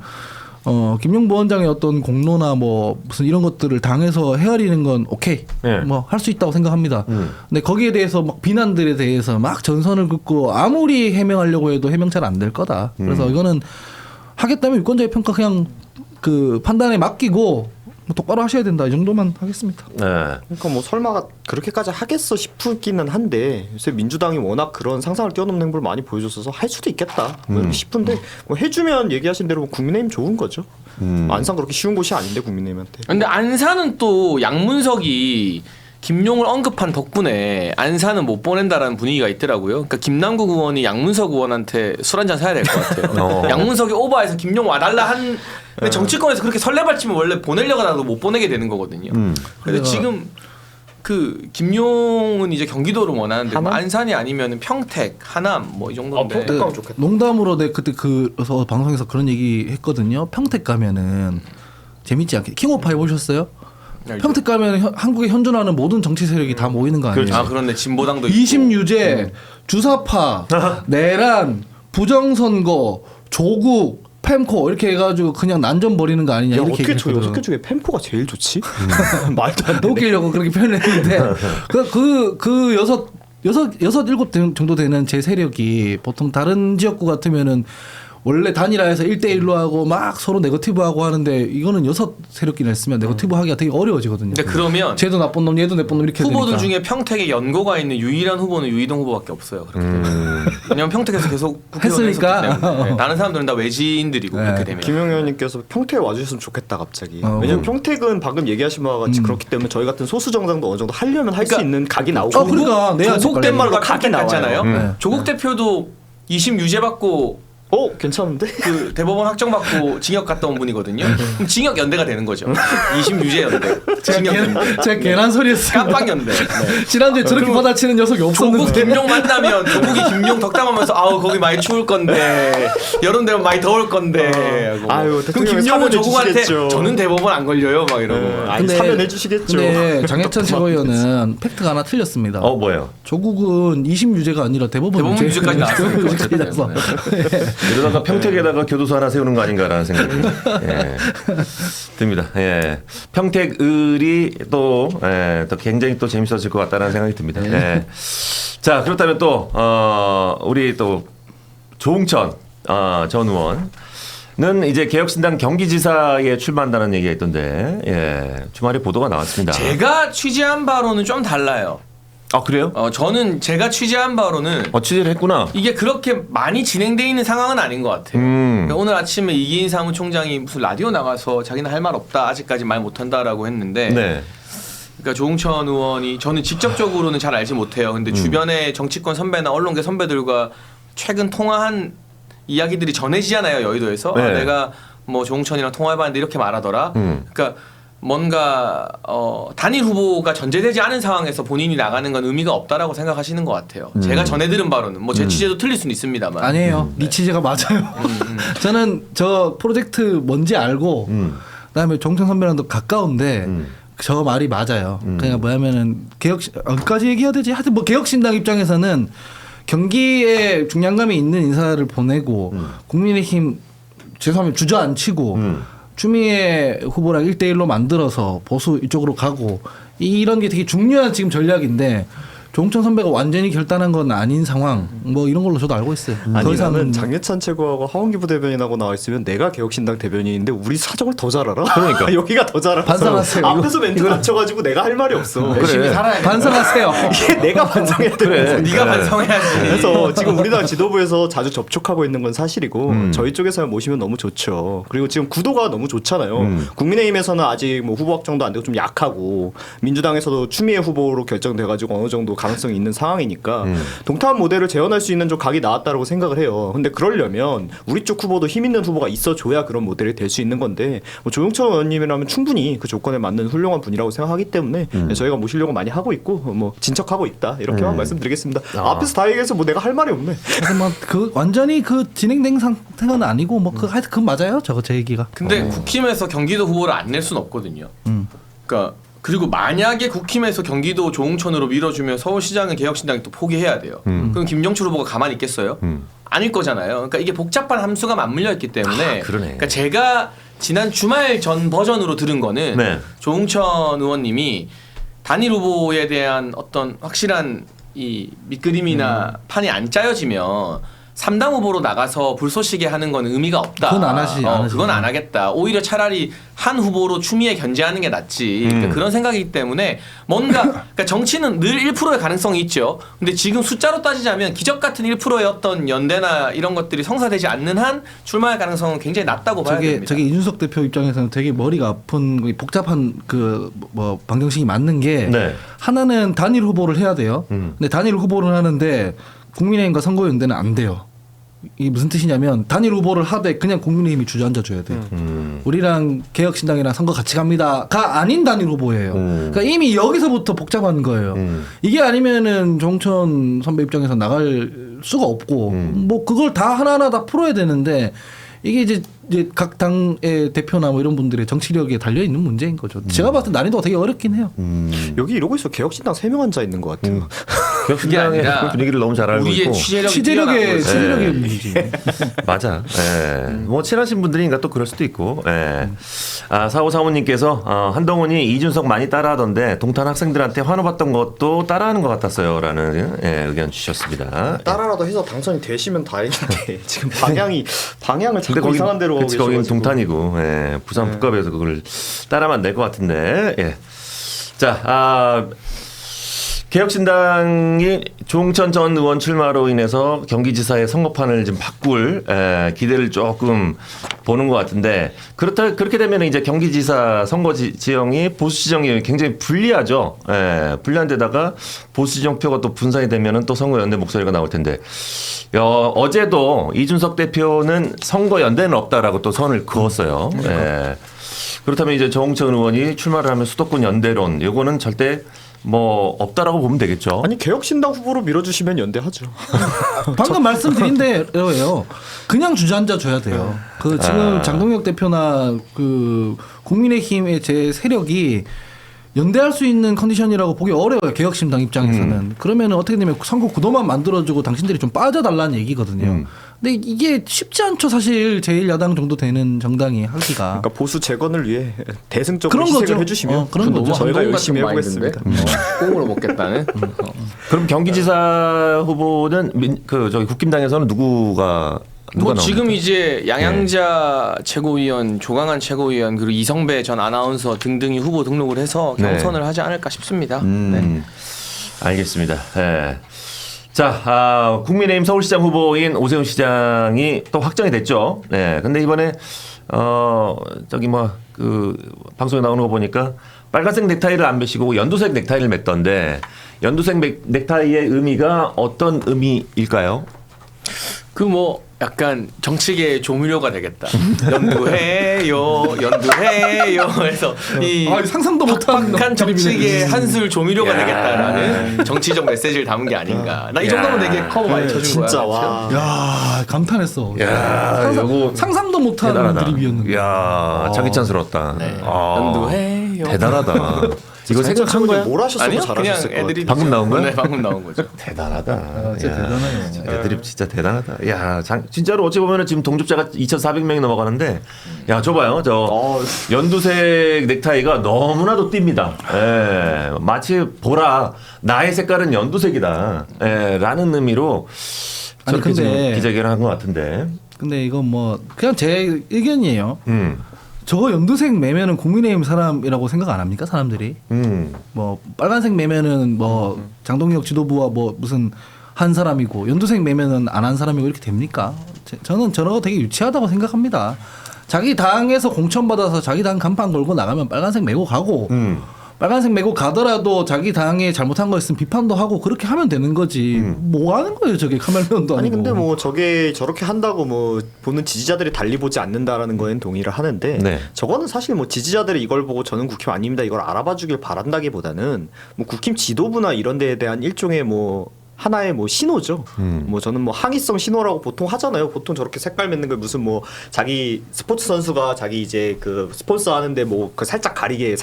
김용 부원장의 어떤 공로나 뭐 무슨 이런 것들을 당해서 헤아리는 건 오케이. 네. 뭐 할 수 있다고 생각합니다. 근데 거기에 대해서 막 비난들에 대해서 막 전선을 긋고 아무리 해명하려고 해도 해명 잘 안 될 거다. 그래서 이거는 하겠다면 유권자의 평가 그냥 그 판단에 맡기고 뭐 똑바로 하셔야 된다 이 정도만 하겠습니다. 네. 그러니까 뭐 설마 그렇게까지 하겠어 싶기는 한데 요새 민주당이 워낙 그런 상상을 뛰어넘는 행보를 많이 보여줬어서 할 수도 있겠다 싶은데 뭐 해주면 얘기하신 대로 국민의힘 좋은 거죠. 안산 그렇게 쉬운 곳이 아닌데 국민의힘한테. 근데 안산은 또 양문석이 김용을 언급한 덕분에 안산은 못 보낸다라는 분위기가 있더라고요. 그러니까 김남국 의원이 양문석 의원한테 술 한잔 사야 될 것 같아요. 양문석이 오버해서 김용 와달라 한 근데 정치권에서 그렇게 설레발치면 원래 보내려고 하다가 못 보내게 되는 거거든요. 근데 지금 그 김용은 이제 경기도를 원하는데 뭐 안산이 아니면 평택, 하남 뭐 이 정도인데. 평택 가면 좋겠다. 농담으로 내 그때 그래서 방송에서 그런 얘기 했거든요. 평택 가면은 재밌지 않게 킹오파 해보셨어요? 알죠. 평택 가면 한국에 현존하는 모든 정치 세력이 다 모이는 거 아니에요? 아 그런데 진보당도 있고. 20유제, 주사파, 내란, 부정선거, 조국, 팸코 이렇게 해가지고 그냥 난전 벌이는 거 아니냐 야, 이렇게 어떻게 저 얘기했거든. 6개 중에 팸코가 제일 좋지? 말도 안 돼. 웃기려고 그렇게 표현했는데 그 여섯 일곱 정도 되는 제 세력이 보통 다른 지역구 같으면은 원래 단일화해서 1대1로 하고 막 서로 네거티브하고 하는데 이거는 6 세력끼리 했으면 네거티브 하기가 되게 어려워지거든요. 근데 그러면 쟤도 나쁜 놈 얘도 나쁜 놈 이렇게 후보들 되니까. 중에 평택에 연고가 있는 유일한 후보는 유이동 후보밖에 없어요. 그렇게 되면. 왜냐면 평택에서 계속 국회의원 했으니까. 했었기 때문에. 네, 다른 사람들은 다 외지인들이고 네. 그렇게 되면. 김영 의원님께서 평택에 와주셨으면 좋겠다 갑자기. 어. 왜냐면 평택은 방금 얘기하신 바와 같이 그렇기 때문에 저희 같은 소수 정당도 어느 정도 하려면 할 수 그러니까 있는 각이 나오고. 그러니까 내가 조국 말로 대표가 각이 각이 나잖아요. 나와요. 조국 대표도 2심 유죄 받고 괜찮은데? 그 대법원 확정받고 징역 갔다 온 분이거든요. 그럼 징역 연대가 되는 거죠. 2심 유죄 연대. 징역 연대. 제가 괜한 소리 했어요. 깜빵 연대. 네. 지난주에 저렇게 받아치는 녀석이 조국 없었는데. 김용 만나면 조국이 김용 덕담하면서 아우 거기 많이 추울 건데 여름 되면 많이 더울 건데 하고. 아유, 그럼 대통령이 김용은 사면해 조국한테 주시겠죠. 저는 대법원 안 걸려요 막 이러고. 아니 사면해 주시겠죠. 근데 장해찬 최고위원은 팩트가 하나 틀렸습니다. 뭐예요? 조국은 2심 유죄가 아니라 대법원 유죄까지 나왔어요. 대법원 유죄까지 나서. 이러다가 평택에다가 교도소 하나 세우는 거 아닌가라는 생각이 듭니다. 예. 평택을이 또 굉장히 또 재밌어질 것 같다는 생각이 듭니다. 예. 자, 그렇다면 또 우리 또 조홍천 전 의원은 이제 개혁신당 경기지사에 출마한다는 얘기가 있던데, 주말에 보도가 나왔습니다. 제가 취재한 바로는 좀 달라요. 아, 그래요? 저는 제가 취재한 바로는 취재를 했구나. 이게 그렇게 많이 진행돼 있는 상황은 아닌 것 같아요. 그러니까 오늘 아침에 이기인 사무총장이 무슨 라디오 나가서 자기는 할 말 없다, 아직까지 말 못한다라고 했는데, 네. 그러니까 조홍천 의원이 저는 직접적으로는 잘 알지 못해요. 근데 주변의 정치권 선배나 언론계 선배들과 최근 통화한 이야기들이 전해지잖아요, 여의도에서. 네. 내가 뭐 조홍천이랑 통화해봤는데 이렇게 말하더라. 그러니까 뭔가 단일 후보가 전제되지 않은 상황에서 본인이 나가는 건 의미가 없다라고 생각하시는 것 같아요. 제가 전해들은 바로는 뭐 제 취재도 틀릴 수는 있습니다만. 아니에요. 네 취재가 맞아요. 저는 저 프로젝트 뭔지 알고 그다음에 종천 선배랑도 가까운데 저 말이 맞아요. 그러니까 뭐냐면은 어디까지 얘기해야 되지? 하여튼 뭐 개혁신당 입장에서는 경기에 중량감이 있는 인사를 보내고 국민의힘 죄송하면 주저앉히고 추미애 후보랑 1대1로 만들어서 보수 이쪽으로 가고 이런 게 되게 중요한 지금 전략인데 조홍천 선배가 완전히 결단한 건 아닌 상황 뭐 이런 걸로 저도 알고 있어요. 더 아니 이상은 나는 장예찬 최고하고 하원기 부대변인하고 나와 있으면 내가 개혁신당 대변인인데 우리 사정을 더 잘 알아. 그러니까. 여기가 더 잘 알아. 반성하세요. 앞에서 멘트 맞춰가지고 내가 할 말이 없어. 그래. 반성하세요. 이게 내가 반성해야 돼. 네가 반성해야지. 그래서 지금 우리 당 지도부에서 자주 접촉하고 있는 건 사실이고 저희 쪽에서 모시면 너무 좋죠. 그리고 지금 구도가 너무 좋잖아요. 국민의힘에서는 아직 뭐 후보 확정도 안 되고 좀 약하고 민주당에서도 추미애 후보로 결정돼가지고 어느 정도 가능성이 있는 상황이니까 동타한 모델을 재현할 수 있는 좀 각이 나왔다고 생각을 해요. 근데 그러려면 우리 쪽 후보도 힘 있는 후보가 있어줘야 그런 모델이 될 수 있는 건데 뭐 조용천 의원님이라면 충분히 그 조건에 맞는 훌륭한 분이라고 생각하기 때문에 저희가 모시려고 많이 하고 있고 뭐 진척하고 있다 이렇게만 말씀드리겠습니다. 앞에서 다 얘기해서 뭐 내가 할 말이 없네. 그래서 뭐그 완전히 그 진행된 상태는 아니고 뭐 그 하여튼 그 맞아요. 저거 제 얘기가. 근데 국힘에서 경기도 후보를 안 낼 수는 없거든요. 그러니까 그리고 만약에 국힘에서 경기도 조홍천으로 밀어주면 서울시장은 개혁신당이 또 포기해야 돼요. 그럼 김정출 후보가 가만히 있겠어요? 아닐 거잖아요. 그러니까 이게 복잡한 함수가 맞물려 있기 때문에. 그러네. 그러니까 제가 지난 주말 전 버전으로 들은 거는 네. 조홍천 의원님이 단일 후보에 대한 어떤 확실한 이 밑그림이나 판이 안 짜여지면 3당 후보로 나가서 불쏘시개 하는 건 의미가 없다. 그건 안 하시- 안 하시죠. 그건 안 하겠다. 오히려 차라리 한 후보로 추미애 견제하는 게 낫지. 그러니까 그런 생각이기 때문에 뭔가 그러니까 정치는 늘 1%의 가능성이 있죠. 근데 지금 숫자로 따지자면 기적 같은 1%의 어떤 연대나 이런 것들이 성사되지 않는 한 출마할 가능성은 굉장히 낮다고 봐야 됩니다. 저게 이준석 대표 입장에서는 되게 머리가 아픈 복잡한 그 뭐 방정식이 맞는 게 네. 하나는 단일 후보를 해야 돼요. 근데 단일 후보를 하는데 국민의힘과 선거연대는 안 돼요. 이게 무슨 뜻이냐면 단일 후보를 하되 그냥 국민의힘이 주저앉아 줘야 돼요. 우리랑 개혁신당이랑 선거 같이 갑니다가 아닌 단일 후보예요. 그러니까 이미 여기서부터 복잡한 거예요. 이게 아니면은 정천 선배 입장에서 나갈 수가 없고 뭐 그걸 다 하나하나 다 풀어야 되는데 이게 이제 각 당의 대표나 뭐 이런 분들의 정치력에 달려 있는 문제인 거죠. 제가 봤을 때 난이도가 되게 어렵긴 해요. 여기 이러고 있어 개혁신당 3명 앉아 있는 것 같아요. 격신당의 그 분위기를 너무 잘 알고 우리의 있고. 취재력의 문제지. 맞아. 예. 뭐 친하신 분들이니까 또 그럴 수도 있고. 예. 아, 사호 사모님께서 한동훈이 이준석 많이 따라하던데 동탄 학생들한테 환호받던 것도 따라하는 것 같았어요라는 의견 주셨습니다. 따라라도 해서 당선이 되시면 다행인데 지금 방향을 근데 자꾸 거기 이상한 데로 가고 그치, 거긴 계셔가지고. 동탄이고 부산 북갑에서 그걸 따라하면 안 될 것 같은데. 예. 자, 개혁신당이 조홍천 전 의원 출마로 인해서 경기지사의 선거판을 좀 바꿀 기대를 조금 보는 것 같은데 그렇게 되면 이제 경기지사 선거 지형이 보수 지형이 굉장히 불리하죠. 불리한 데다가 보수 지형 표가 또 분산이 되면은 또 선거연대 목소리가 나올 텐데 어제도 이준석 대표는 선거연대는 없다라고 또 선을 그었어요. 그렇다면 이제 조홍천 의원이 출마를 하면 수도권 연대론 요거는 절대 뭐 없다라고 보면 되겠죠. 아니 개혁신당 후보로 밀어주시면 연대하죠. 방금 말씀드린 대로예요. 그냥 주저앉아 줘야 돼요. 그 지금 장동혁 대표나 그 국민의힘의 제 세력이 연대할 수 있는 컨디션이라고 보기 어려워요. 개혁신당 입장에서는. 그러면 어떻게 되면 선거 구도만 만들어주고 당신들이 좀 빠져달라는 얘기거든요. 근데 이게 쉽지 않죠. 사실 제1야당 정도 되는 정당이 하기가. 그러니까 보수 재건을 위해 대승적으로 그런 희생을 거죠. 해주시면 그런 거죠. 저희가 열심히 해보겠습니다. 꽁으로 먹겠다는. 그럼 경기지사 후보는 저기 국힘당에서는 누가 뭐 지금 나옵니까? 이제 양양자 최고위원, 조강한 최고위원 그리고 이성배 전 아나운서 등등이 후보 등록을 해서 경선을 하지 않을까 싶습니다. 네. 알겠습니다. 예. 자, 국민의힘 서울시장 후보인 오세훈 시장이 또 확정이 됐죠. 네. 근데 이번에 저기 그 방송에 나오는 거 보니까 빨간색 넥타이를 안 매시고 연두색 넥타이를 맸던데 연두색 넥타이의 의미가 어떤 의미일까요? 그 뭐 약간 정치계의 조미료가 되겠다. 연두해요, 연두해요. 해서 이 상상도 못하는 팍팍한 정치계의 한술 조미료가 되겠다라는 정치적 메시지를 담은 게 아닌가. 나 이 정도면 되게 커버 많이 쳐준 거야. 진짜 와. 야 감탄했어. 야, 요거 상상도 못하는 대단하다. 드립이었는데. 야, 자기찬스럽다. 연두해요. 대단하다. 이거 생각한 거야? 뭘 하셨어도 아니요, 잘하셨을 그냥 것 애들이 방금 나온 거야? 네, 방금 나온 거죠. 대단하다. 진짜 대단해요. 애드립 진짜 대단하다. 야, 진짜로 어찌 보면은 지금 동접자가 2,400명이 넘어가는데, 야, 저 봐요. 저 연두색 넥타이가 너무나도 띕니다. 예, 마치 보라, 나의 색깔은 연두색이다. 예, 라는 의미로 아니, 저렇게 지금 근데- 기자회견을 한 것 같은데. 근데 이건 뭐 그냥 제 의견이에요. 저거 연두색 매면은 국민의힘 사람이라고 생각 안 합니까 사람들이? 뭐 빨간색 매면은 뭐 장동혁 지도부와 뭐 무슨 한 사람이고 연두색 매면은 안 한 사람이고 이렇게 됩니까? 저는 저런 거 되게 유치하다고 생각합니다. 자기 당에서 공천받아서 자기 당 간판 걸고 나가면 빨간색 메고 가고 빨간색 메고 가더라도 자기 당에 잘못한 거 있으면 비판도 하고 그렇게 하면 되는 거지. 뭐 하는 거예요 저게 카멜레온도 아니고. 아니 근데 뭐 저게 저렇게 한다고 뭐 보는 지지자들이 달리 보지 않는다라는 거엔 동의를 하는데 네. 저거는 사실 뭐 지지자들이 이걸 보고 저는 국힘 아닙니다 이걸 알아봐 주길 바란다기보다는 뭐 국힘 지도부나 이런 데에 대한 일종의 뭐 하나의 뭐 신호죠. 뭐 저는 뭐 항의성 신호라고 보통 하잖아요. 보통 저렇게 색깔 맺는 걸 무슨 뭐 자기 스포츠 선수가 자기 이제 그 스폰서 하는데 뭐 그 살짝 가리게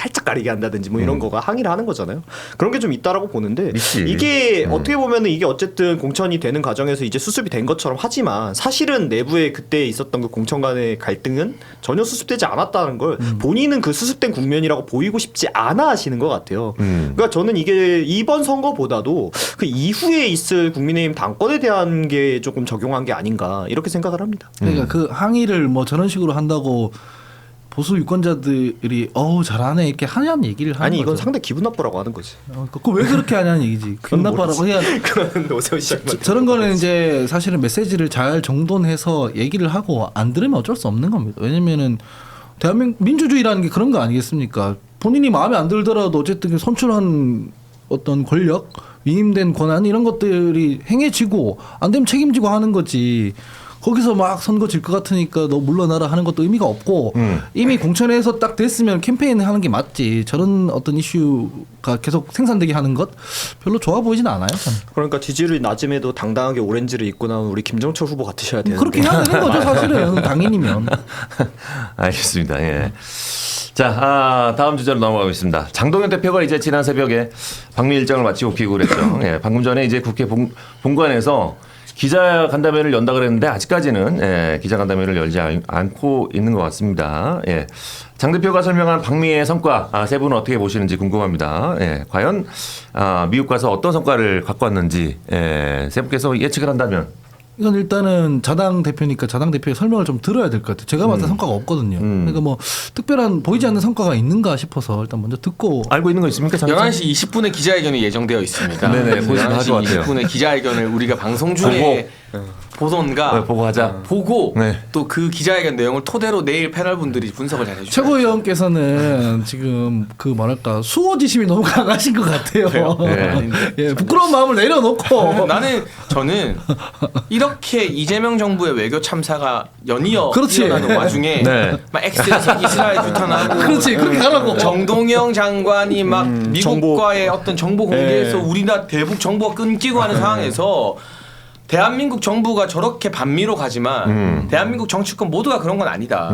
한다든지 뭐 이런 거가 항의를 하는 거잖아요. 그런 게 좀 있다라고 보는데 있지. 이게 어떻게 보면은 이게 어쨌든 공천이 되는 과정에서 이제 수습이 된 것처럼 하지만 사실은 내부에 그때 있었던 그 공천 간의 갈등은 전혀 수습되지 않았다는 걸 본인은 그 수습된 국면이라고 보이고 싶지 않아 하시는 것 같아요. 그러니까 저는 이게 이번 선거보다도 그 이후에 있을 국민의힘 당권에 대한 게 조금 적용한 게 아닌가 이렇게 생각을 합니다. 그러니까 그 항의를 뭐 저런 식으로 한다고 보수 유권자들이 잘하네 이렇게 하냐는 얘기를 하는 아니 이건 거죠. 상대 기분 나쁘라고 하는 거지. 그거 왜 그렇게 하냐는 얘기지. 기분 나빠라고 해야. 그건 오세훈 시장만. 저런 거는 이제 사실은 메시지를 잘 정돈해서 얘기를 하고 안 들으면 어쩔 수 없는 겁니다. 왜냐면은 대한민국 민주주의라는 게 그런 거 아니겠습니까? 본인이 마음에 안 들더라도 어쨌든 선출한 어떤 권력, 위임된 권한 이런 것들이 행해지고 안 되면 책임지고 하는 거지. 거기서 막 선거 질 것 같으니까 너 물러나라 하는 것도 의미가 없고 이미 공천에서 딱 됐으면 캠페인 하는 게 맞지. 저런 어떤 이슈가 계속 생산되게 하는 것 별로 좋아 보이진 않아요. 저는. 그러니까 지지율이 낮음에도 당당하게 오렌지를 입고 나온 우리 김정철 후보 같으셔야 되는데. 그렇게 해야 되는 거죠 사실은 당인이면. 알겠습니다. 예. 자, 다음 주제로 넘어가겠습니다. 장동현 대표가 이제 지난 새벽에 방미 일정을 마치고 귀국을 했죠. 예, 방금 전에 이제 국회 본관에서 기자 간담회를 연다 그랬는데 아직까지는 기자 간담회를 열지 않고 있는 것 같습니다. 예. 장 대표가 설명한 방미의 성과 세 분은 어떻게 보시는지 궁금합니다. 예. 과연 미국 가서 어떤 성과를 갖고 왔는지 세 분께서 예측을 한다면. 이건 일단은 자당 대표니까 자당 대표의 설명을 좀 들어야 될 것 같아요. 제가 봤을 때 성과가 없거든요. 그러니까 뭐 특별한 보이지 않는 성과가 있는가 싶어서 일단 먼저 듣고. 알고 있는 거 있습니까? 11시 20분에 기자회견이 예정되어 있습니다. 네네, 보시면 할 것 11시 같아요. 20분에 기자회견을 우리가 방송 중에 보던가 네, 보고 하자. 보고 네. 또 그 기자회견 내용을 토대로 내일 패널 분들이 분석을 잘 해주셔요. 최고위원께서는 지금 그 뭐랄까 수호지심이 너무 강하신 것 같아요. 네. 예, 부끄러운 마음을 내려놓고. 저는 이렇게 이재명 정부의 외교 참사가 연이어 그렇지. 일어나는 와중에 네. 막 엑스에서 이스라엘 규탄하고 그렇지, 그렇게 가라고. 정동영 장관이 막 미국과의 어떤 정보 공개에서 우리나라 대북 정보가 끊기고 하는 상황에서 대한민국 정부가 저렇게 반미로 가지만 대한민국 정치권 모두가 그런 건 아니다.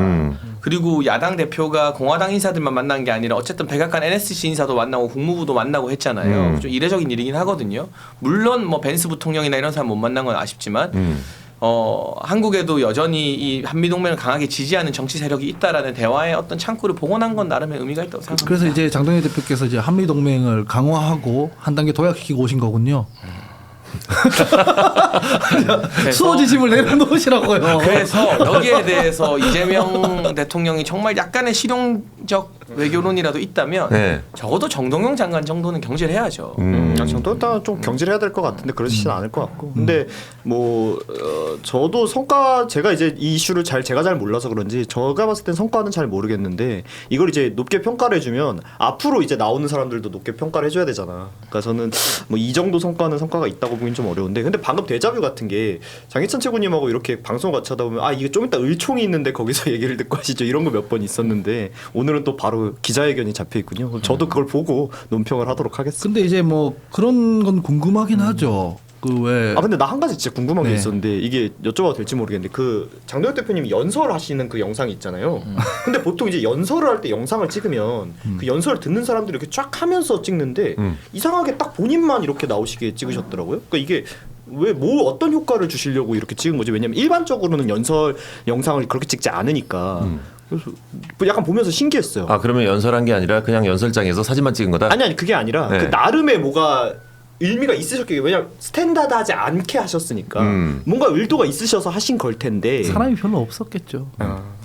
그리고 야당 대표가 공화당 인사들만 만난 게 아니라 어쨌든 백악관 NSC 인사도 만나고 국무부도 만나고 했잖아요. 좀 이례적인 일이긴 하거든요. 물론 뭐 벤스 부통령이나 이런 사람 못 만난 건 아쉽지만 한국에도 여전히 이 한미동맹을 강하게 지지하는 정치 세력이 있다라는 대화의 어떤 창구를 복원한 건 나름의 의미가 있다고 생각합니다. 그래서 이제 장동현 대표께서 이제 한미 동맹을 강화하고 한 단계 도약시키고 오신 거군요. 수호지심을 내려놓으시라고요. 그래서 여기에 대해서 이재명 대통령이 정말 약간의 실용적 외교론이라도 있다면 적어도 정동영 장관 정도는 경질을 해야죠. 정도 일단 좀 경질해야 될 것 같은데 그러시진 않을 것 같고. 근데 뭐 저도 성과 제가 이제 이 이슈를 제가 잘 몰라서 그런지 제가 봤을 땐 성과는 잘 모르겠는데 이걸 이제 높게 평가를 해주면 앞으로 이제 나오는 사람들도 높게 평가를 해줘야 되잖아. 그러니까 저는 뭐 이 정도 성과는 성과가 있다고 보긴 좀 어려운데 근데 방금 데자뷰 같은 게 장희찬 최고님하고 이렇게 방송 같이 하다 보면 이게 좀 이따 을총이 있는데 거기서 얘기를 듣고 하시죠 이런 거 몇 번 있었는데 오늘은 또 바로 기자회견이 잡혀 있군요. 저도 그걸 보고 논평을 하도록 하겠습니다. 근데 이제 뭐 그런 건 궁금하긴 하죠. 그 왜? 근데 나 한 가지 진짜 궁금한 게 네. 있었는데 이게 여쭤봐도 될지 모르겠는데 그 장동혁 대표님이 연설하시는 그 영상이 있잖아요. 근데 보통 이제 연설을 할 때 영상을 찍으면 그 연설을 듣는 사람들이 이렇게 쫙 하면서 찍는데 이상하게 딱 본인만 이렇게 나오시게 찍으셨더라고요. 그러니까 이게 왜 뭐 어떤 효과를 주시려고 이렇게 찍은 거지? 왜냐면 일반적으로는 연설 영상을 그렇게 찍지 않으니까. 그래서 약간 보면서 신기했어요. 그러면 연설한 게 아니라 그냥 연설장에서 사진만 찍은 거다? 아니 그게 아니라 그 나름의 뭐가 의미가 있으셨겠죠. 왜냐면 스탠다드하지 않게 하셨으니까 뭔가 의도가 있으셔서 하신 걸 텐데 사람이 별로 없었겠죠.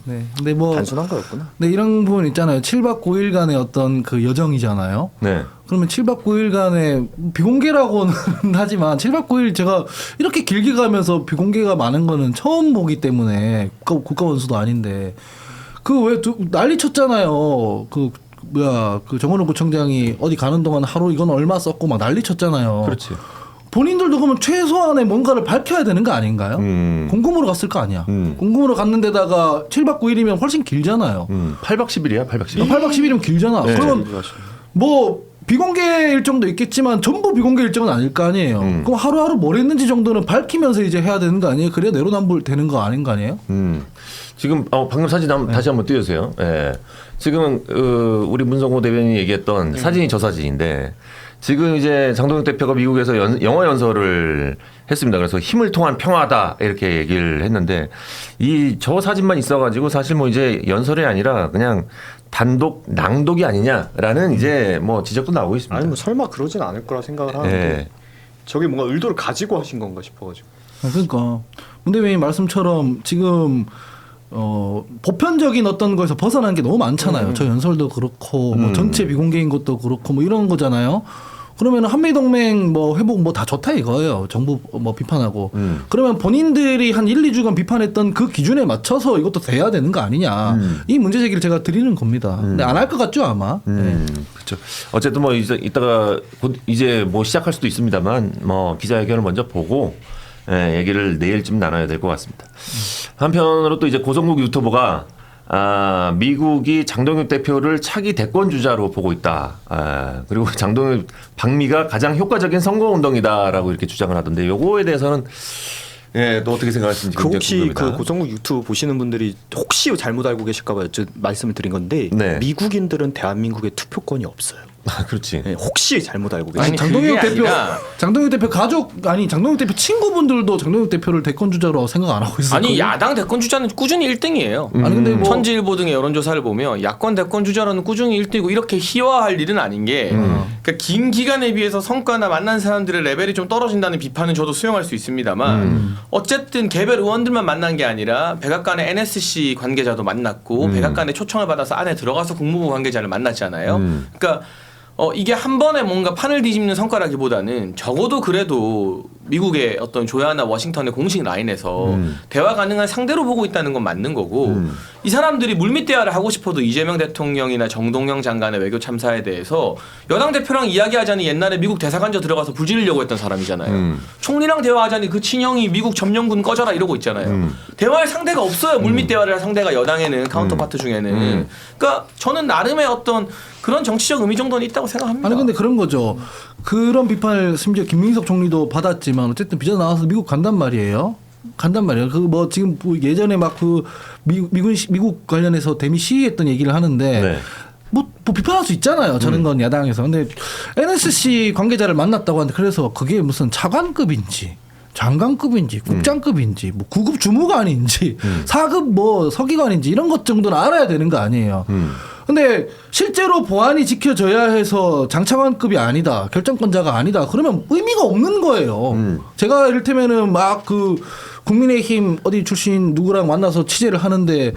네. 근데 뭐 단순한 거였구나. 네, 이런 부분 있잖아요. 7박 9일간의 어떤 그 여정이잖아요. 네. 그러면 7박 9일간의 비공개라고는 하지만 7박 9일 제가 이렇게 길게 가면서 비공개가 많은 거는 처음 보기 때문에 국가 원수도 아닌데 그 왜 난리 쳤잖아요. 그 정원호 구청장이 어디 가는 동안 하루 이건 얼마 썼고 막 난리 쳤잖아요. 그렇지. 본인들도 그러면 최소한의 뭔가를 밝혀야 되는 거 아닌가요? 공금으로 갔을 거 아니야. 공금으로 갔는데다가 7박 9일이면 훨씬 길잖아요. 8박 10일이야, 8박 10일. 8박 10일이면 길잖아. 네. 그러면 뭐 비공개 일정도 있겠지만 전부 비공개 일정은 아닐 거 아니에요. 그럼 하루하루 뭘 했는지 정도는 밝히면서 이제 해야 되는 거 아니에요? 그래야 내로남불 되는 거 아닌 거 아니에요? 지금 방금 사진 다시 한번 띄워주세요. 예. 지금 우리 문성호 대변인이 얘기했던 사진이 저 사진인데 지금 이제 장동혁 대표가 미국에서 영어 연설을 했습니다. 그래서 힘을 통한 평화다 이렇게 얘기를 했는데 저 사진만 있어가지고 사실 뭐 이제 연설이 아니라 그냥 단독 낭독이 아니냐라는 이제 뭐 지적도 나오고 있습니다. 아니 뭐 설마 그러진 않을 거라 생각을 하는데 저게 뭔가 의도를 가지고 하신 건가 싶어가지고. 그러니까 문 대변인 말씀처럼 지금 보편적인 어떤 거에서 벗어난 게 너무 많잖아요. 저 연설도 그렇고 뭐 전체 비공개인 것도 그렇고 뭐 이런 거잖아요. 그러면 한미동맹 뭐 회복 뭐 다 좋다 이거예요. 정부 뭐 비판하고. 그러면 본인들이 한 1, 2주간 비판했던 그 기준에 맞춰서 이것도 돼야 되는 거 아니냐. 이 문제 제기를 제가 드리는 겁니다. 근데 안 할 것 같죠 아마. 그렇죠. 어쨌든 뭐 이따가 곧 이제 뭐 시작할 수도 있습니다만 뭐 기자회견을 먼저 보고 얘기를 내일쯤 나눠야 될 것 같습니다. 한편으로 또 이제 고성국 유튜버가 미국이 장동혁 대표를 차기 대권 주자로 보고 있다. 그리고 장동혁 방미가 가장 효과적인 선거 운동이다라고 이렇게 주장을 하던데 요거에 대해서는 또 어떻게 생각하시는지 그 굉장히 혹시 궁금합니다. 그 고성국 유튜브 보시는 분들이 혹시 잘못 알고 계실까봐 말씀을 드린 건데 네. 미국인들은 대한민국에 투표권이 없어요. 그렇지. 네, 혹시 잘못 알고 아니 계실까봐. 장동혁 그게 대표 아니라- 장동혁 대표 가족 아니 장동혁 대표 친구분들도 장동혁 대표를 대권 주자로 생각 안 하고 있어요. 아니 야당 대권 주자는 꾸준히 1등이에요. 아니 근데 뭐 천지일보 등의 여론조사를 보면 야권 대권 주자로는 꾸준히 1등이고 이렇게 희화할 일은 아닌 게 그러니까 긴 기간에 비해서 성과나 만난 사람들의 레벨이 좀 떨어진다는 비판은 저도 수용할 수 있습니다만 어쨌든 개별 의원들만 만난 게 아니라 백악관의 NSC 관계자도 만났고 백악관의 초청을 받아서 안에 들어가서 국무부 관계자를 만났잖아요. 그러니까 이게 한 번에 뭔가 판을 뒤집는 성과라기보다는 적어도 그래도 미국의 어떤 조야나 워싱턴의 공식 라인에서 대화 가능한 상대로 보고 있다는 건 맞는 거고 이 사람들이 물밑 대화를 하고 싶어도 이재명 대통령이나 정동영 장관의 외교 참사에 대해서 여당 대표랑 이야기하자니 옛날에 미국 대사관저 들어가서 불지르려고 했던 사람이잖아요. 총리랑 대화하자니 그 친형이 미국 점령군 꺼져라 이러고 있잖아요. 대화할 상대가 없어요. 물밑 대화를 할 상대가 여당에는 카운터파트 중에는. 그러니까 저는 나름의 어떤 그런 정치적 의미 정도는 있다고 생각합니다. 아니 근데 그런 거죠. 그런 비판을 심지어 김민석 총리도 받았지만 어쨌든 비자 나와서 미국 간단 말이에요. 간단 말이에요. 그 뭐 지금 예전에 막 그 미국 관련해서 대미 시위했던 얘기를 하는데 네. 뭐 비판할 수 있잖아요. 저는 건 야당에서. 근데 NSC 관계자를 만났다고 하는데 그래서 그게 무슨 차관급인지 장관급인지 국장급인지 뭐 9급 주무관인지 4급 뭐 서기관인지 이런 것 정도는 알아야 되는 거 아니에요. 근데 실제로 보안이 지켜져야 해서 장차관급이 아니다. 결정권자가 아니다. 그러면 의미가 없는 거예요. 제가 이를테면은 막 그 국민의힘 어디 출신 누구랑 만나서 취재를 하는데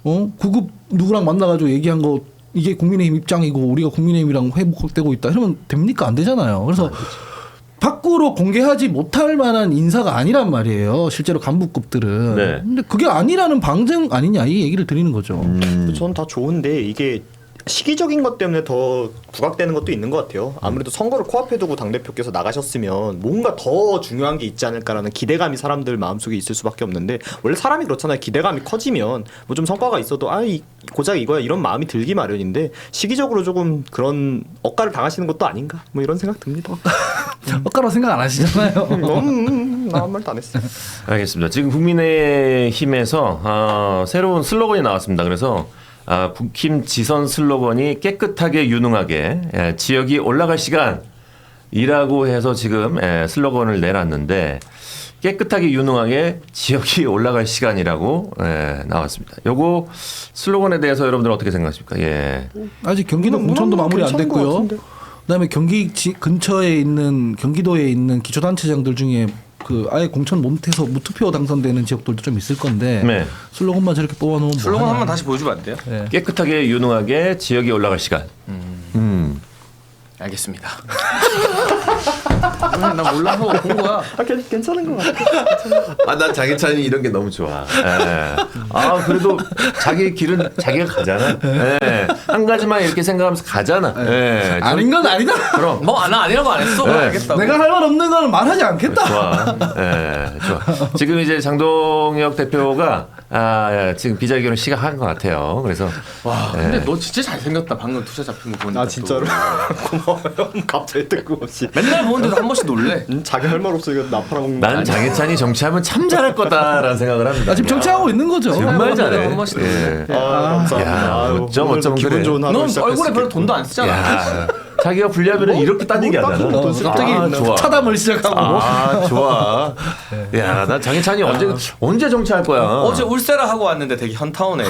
9급 누구랑 만나가지고 얘기한 거 이게 국민의힘 입장이고 우리가 국민의힘이랑 회복되고 있다. 이러면 됩니까? 안 되잖아요. 그래서 밖으로 공개하지 못할 만한 인사가 아니란 말이에요. 실제로 간부급들은. 네. 근데 그게 아니라는 방증 아니냐 이 얘기를 드리는 거죠. 저는 다 좋은데 이게 시기적인 것 때문에 더 부각되는 것도 있는 것 같아요. 아무래도 선거를 코앞에 두고 당대표께서 나가셨으면 뭔가 더 중요한 게 있지 않을까라는 기대감이 사람들 마음속에 있을 수밖에 없는데 원래 사람이 그렇잖아요. 기대감이 커지면 뭐 좀 성과가 있어도 고작 이거야 이런 마음이 들기 마련인데 시기적으로 조금 그런 억가를 당하시는 것도 아닌가 뭐 이런 생각 듭니다. 억가로 생각 안 하시잖아요. 나 아무 말도 안 했어. 알겠습니다. 지금 국민의힘에서 새로운 슬로건이 나왔습니다. 그래서 국힘 지선 슬로건이 깨끗하게 유능하게 지역이 올라갈 시간이라고 해서 지금 슬로건을 내놨는데 깨끗하게 유능하게 지역이 올라갈 시간이라고 나왔습니다. 요거 슬로건에 대해서 여러분들 어떻게 생각하십니까? 예. 아직 경기도 공천도 마무리 안 됐고요. 그다음에 경기 근처에 있는 경기도에 있는 기초단체장들 중에 그 아예 공천 못해서 무투표 당선되는 지역들도 좀 있을 건데 네. 슬로건만 저렇게 뽑아놓으면 슬로건 뭐 한번 다시 보여주면 안 돼요? 네. 깨끗하게 유능하게 지역이 올라갈 시간. 알겠습니다. 나 몰라서 본 거야. 괜찮은 것 같아. 난 장희찬이 이런 게 너무 좋아. 그래도 자기 길은 자기가 가잖아. 한 가지만 이렇게 생각하면서 가잖아. 아닌 건 아니다. 그럼. 뭐 아니라고 안 했어. 알겠다고. 내가 할 말 없는 건 말하지 않겠다. 좋아. 좋아. 지금 이제 장동혁 대표가 지금 기자회견을 시작한 것 같아요. 그래서 와, 근데 너 진짜 잘생겼다. 방금 투자 잡힌 거 보니까. 아 진짜로 고마워요. 갑자기 뜬금없이. 맨날 보는데도 한 번씩 놀래. 자기 할 말 없으니까 나팔하고 나는 장혜찬이 정치하면 참 잘할 거다라는 생각을 합니다. 나 지금 정치하고 있는 거죠. 정말 잘해. 한 번씩 예. 감사합니다. 야, 아유, 어쩜 오늘도 어쩜 기분 그래. 좋은 하루 넌 시작했을 얼굴에 별로 때. 돈도 안 쓰잖아. 야, 자기가 불리하면 이렇게 딴 얘기 하잖아. 갑자기 좋아. 차담을 시작하고. 좋아. 야, 나 장혜찬이 언제 정치할 거야? 어제 울세라 하고 왔는데 되게 현타오네.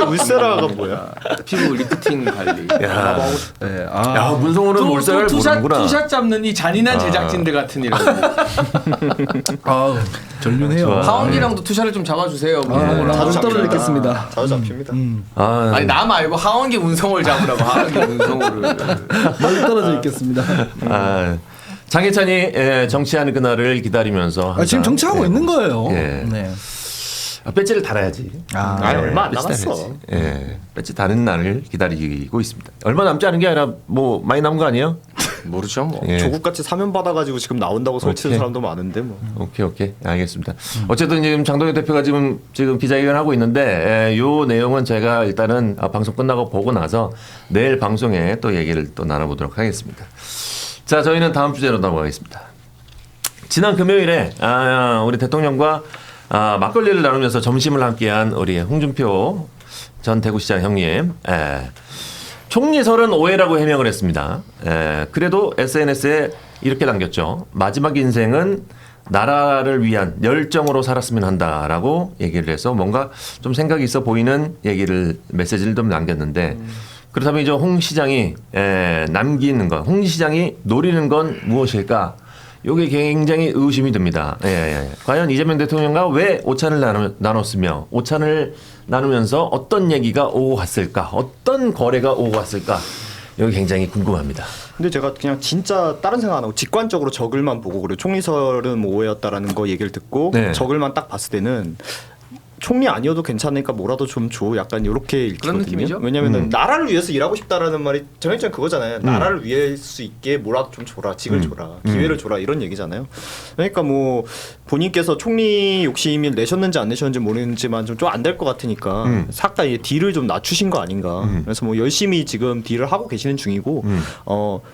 울세라가 뭐야? 피부 리프팅 관리. 야, 네, 야 문성호는 몰살을 모르는구나. 투샷 잡는 이 잔인한 제작진들 같은 이런. 아우 전륜해요. 좋아. 하원기랑도 투샷을 좀 잡아주세요. 자주 떨어지겠습니다. 자주 잡힙니다. 아니 나 말고 하원기 운성호를 잡으라고. 하원기 운성호를. 멀리 떨어져 있겠습니다. 장혜찬이 정치하는 그날을 기다리면서 지금 정치하고 있는 거예요. 예. 네. 배지를 달아야지. 얼마 안 배지 남았어. 달아야지. 예, 배지 다는 날을 기다리고 있습니다. 얼마 남지 않은 게 아니라 뭐 많이 남은 거 아니에요? 모르죠 뭐. 예. 조국같이 사면 받아가지고 지금 나온다고 설치는 오케이. 사람도 많은데 뭐. 오케이, 알겠습니다. 어쨌든 지금 장동혁 대표가 지금 기자회견 하고 있는데 요 내용은 제가 일단은 방송 끝나고 보고 나서 내일 방송에 또 얘기를 또 나눠보도록 하겠습니다. 자, 저희는 다음 주제로 넘어가겠습니다. 지난 금요일에 우리 대통령과 막걸리를 나누면서 점심을 함께한 우리 홍준표 전 대구시장 형님. 총리설은 오해라고 해명을 했습니다. 그래도 SNS에 이렇게 남겼죠. 마지막 인생은 나라를 위한 열정으로 살았으면 한다라고 얘기를 해서 뭔가 좀 생각이 있어 보이는 메시지를 좀 남겼는데 그렇다면 이제 홍 시장이 남기는 것, 홍 시장이 노리는 건 무엇일까? 이게 굉장히 의심이 듭니다. 과연 이재명 대통령과 왜 오찬을 나눴으며 오찬을 나누면서 어떤 얘기가 오고 갔을까? 어떤 거래가 오고 갔을까? 여기 굉장히 궁금합니다. 근데 제가 그냥 진짜 다른 생각 안 하고 직관적으로 적을만 보고 그래요. 총리설은 뭐 오해였다라는 거 얘기를 듣고 네. 적을만 딱 봤을 때는 총리 아니어도 괜찮으니까 뭐라도 좀 줘. 약간 이렇게 읽히거든요. 느낌이죠? 왜냐면은 나라를 위해서 일하고 싶다라는 말이 정해진 그거잖아요. 나라를 위할 수 있게 뭐라도 좀 줘라. 직을 줘라. 기회를 줘라. 이런 얘기잖아요. 그러니까 뭐 본인께서 총리 욕심을 내셨는지 안 내셨는지 모르겠지만 좀 안 될 것 같으니까 싹 다 딜을 좀 낮추신 거 아닌가. 그래서 뭐 열심히 지금 딜을 하고 계시는 중이고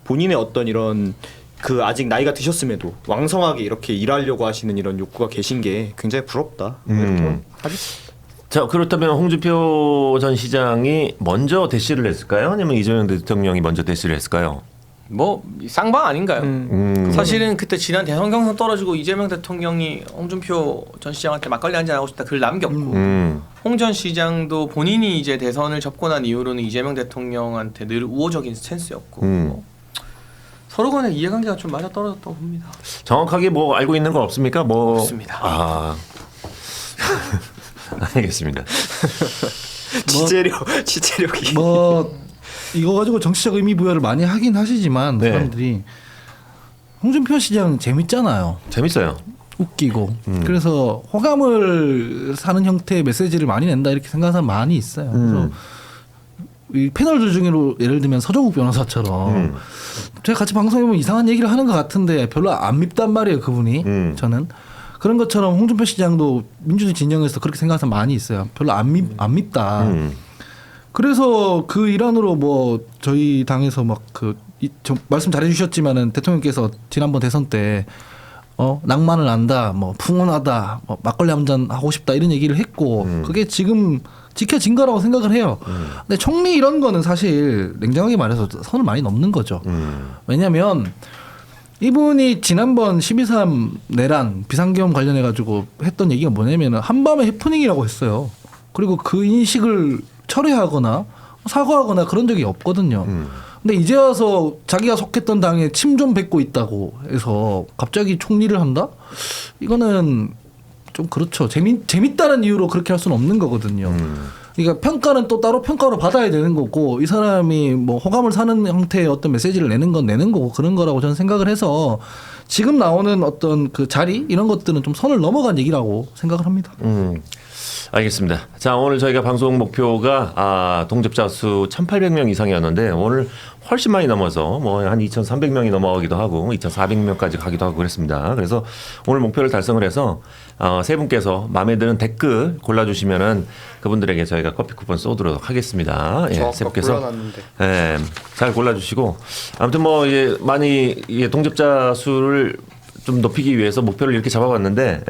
본인의 어떤 이런 그 아직 나이가 드셨음에도 왕성하게 이렇게 일하려고 하시는 이런 욕구가 계신 게 굉장히 부럽다. 이렇게 하겠습니다. 자, 그렇다면 홍준표 전 시장이 먼저 대시를 했을까요? 아니면 이재명 대통령이 먼저 대시를 했을까요? 뭐 쌍방 아닌가요? 사실은 그때 지난 대선 경선 떨어지고 이재명 대통령이 홍준표 전 시장한테 막걸리 한잔 하고 싶다 글 남겼고 홍 전 시장도 본인이 이제 대선을 접고난 이후로는 이재명 대통령한테 늘 우호적인 스탠스였고 뭐 서로 간의 이해관계가 좀 맞아 떨어졌다고 봅니다. 정확하게 뭐 알고 있는 건 없습니까? 뭐 없습니다. 알겠습니다. 지체력이. 뭐 이거 가지고 정치적 의미 부여를 많이 하긴 하시지만 네. 사람들이 홍준표 시장 재밌잖아요. 재밌어요. 웃기고 그래서 호감을 사는 형태의 메시지를 많이 낸다 이렇게 생각하는 사람 많이 있어요. 그래서 이 패널들 중에로 예를 들면 서정욱 변호사처럼 제가 같이 방송해보면 이상한 얘기를 하는 것 같은데 별로 안 밉단 말이에요 그분이. 저는 그런 것처럼 홍준표 시장도 민주주의 진영에서 그렇게 생각하는 사람 많이 있어요. 별로 안 밉다. 그래서 그 일환으로 뭐 저희 당에서 막 말씀 잘해주셨지만은 대통령께서 지난번 대선 때 낭만을 안다, 뭐 풍운하다, 뭐 막걸리 한 잔 하고 싶다 이런 얘기를 했고 그게 지금 지켜진 거라고 생각을 해요. 근데 총리 이런 거는 사실 냉정하게 말해서 선을 많이 넘는 거죠. 왜냐하면 이분이 지난번 12.3 내란 비상계엄 관련해 가지고 했던 얘기가 뭐냐면 한밤의 해프닝이라고 했어요. 그리고 그 인식을 철회하거나 사과하거나 그런 적이 없거든요. 근데 이제 와서 자기가 속했던 당에 침 좀 뱉고 있다고 해서 갑자기 총리를 한다? 이거는 좀 그렇죠. 재밌다는 이유로 그렇게 할 수는 없는 거거든요. 그러니까 평가는 또 따로 평가로 받아야 되는 거고 이 사람이 뭐 호감을 사는 형태의 어떤 메시지를 내는 건 내는 거고 그런 거라고 저는 생각을 해서 지금 나오는 어떤 그 자리 이런 것들은 좀 선을 넘어간 얘기라고 생각을 합니다. 알겠습니다. 자, 오늘 저희가 방송 목표가 동접자 수 1,800명 이상이었는데 오늘 훨씬 많이 넘어서 뭐 한 2,300명이 넘어가기도 하고 2,400명까지 가기도 하고 그랬습니다. 그래서 오늘 목표를 달성을 해서 세 분께서 마음에 드는 댓글 골라주시면은 그분들에게 저희가 커피 쿠폰 쏘도록 하겠습니다. 저 세 아까 분께서 골라놨는데. 잘 골라주시고 아무튼 뭐 많이 동접자 수를 좀 높이기 위해서 목표를 이렇게 잡아봤는데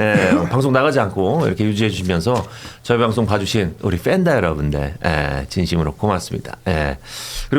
방송 나가지 않고 이렇게 유지해 주시면서 저희 방송 봐주신 우리 팬다 여러분들 진심으로 고맙습니다. 그리고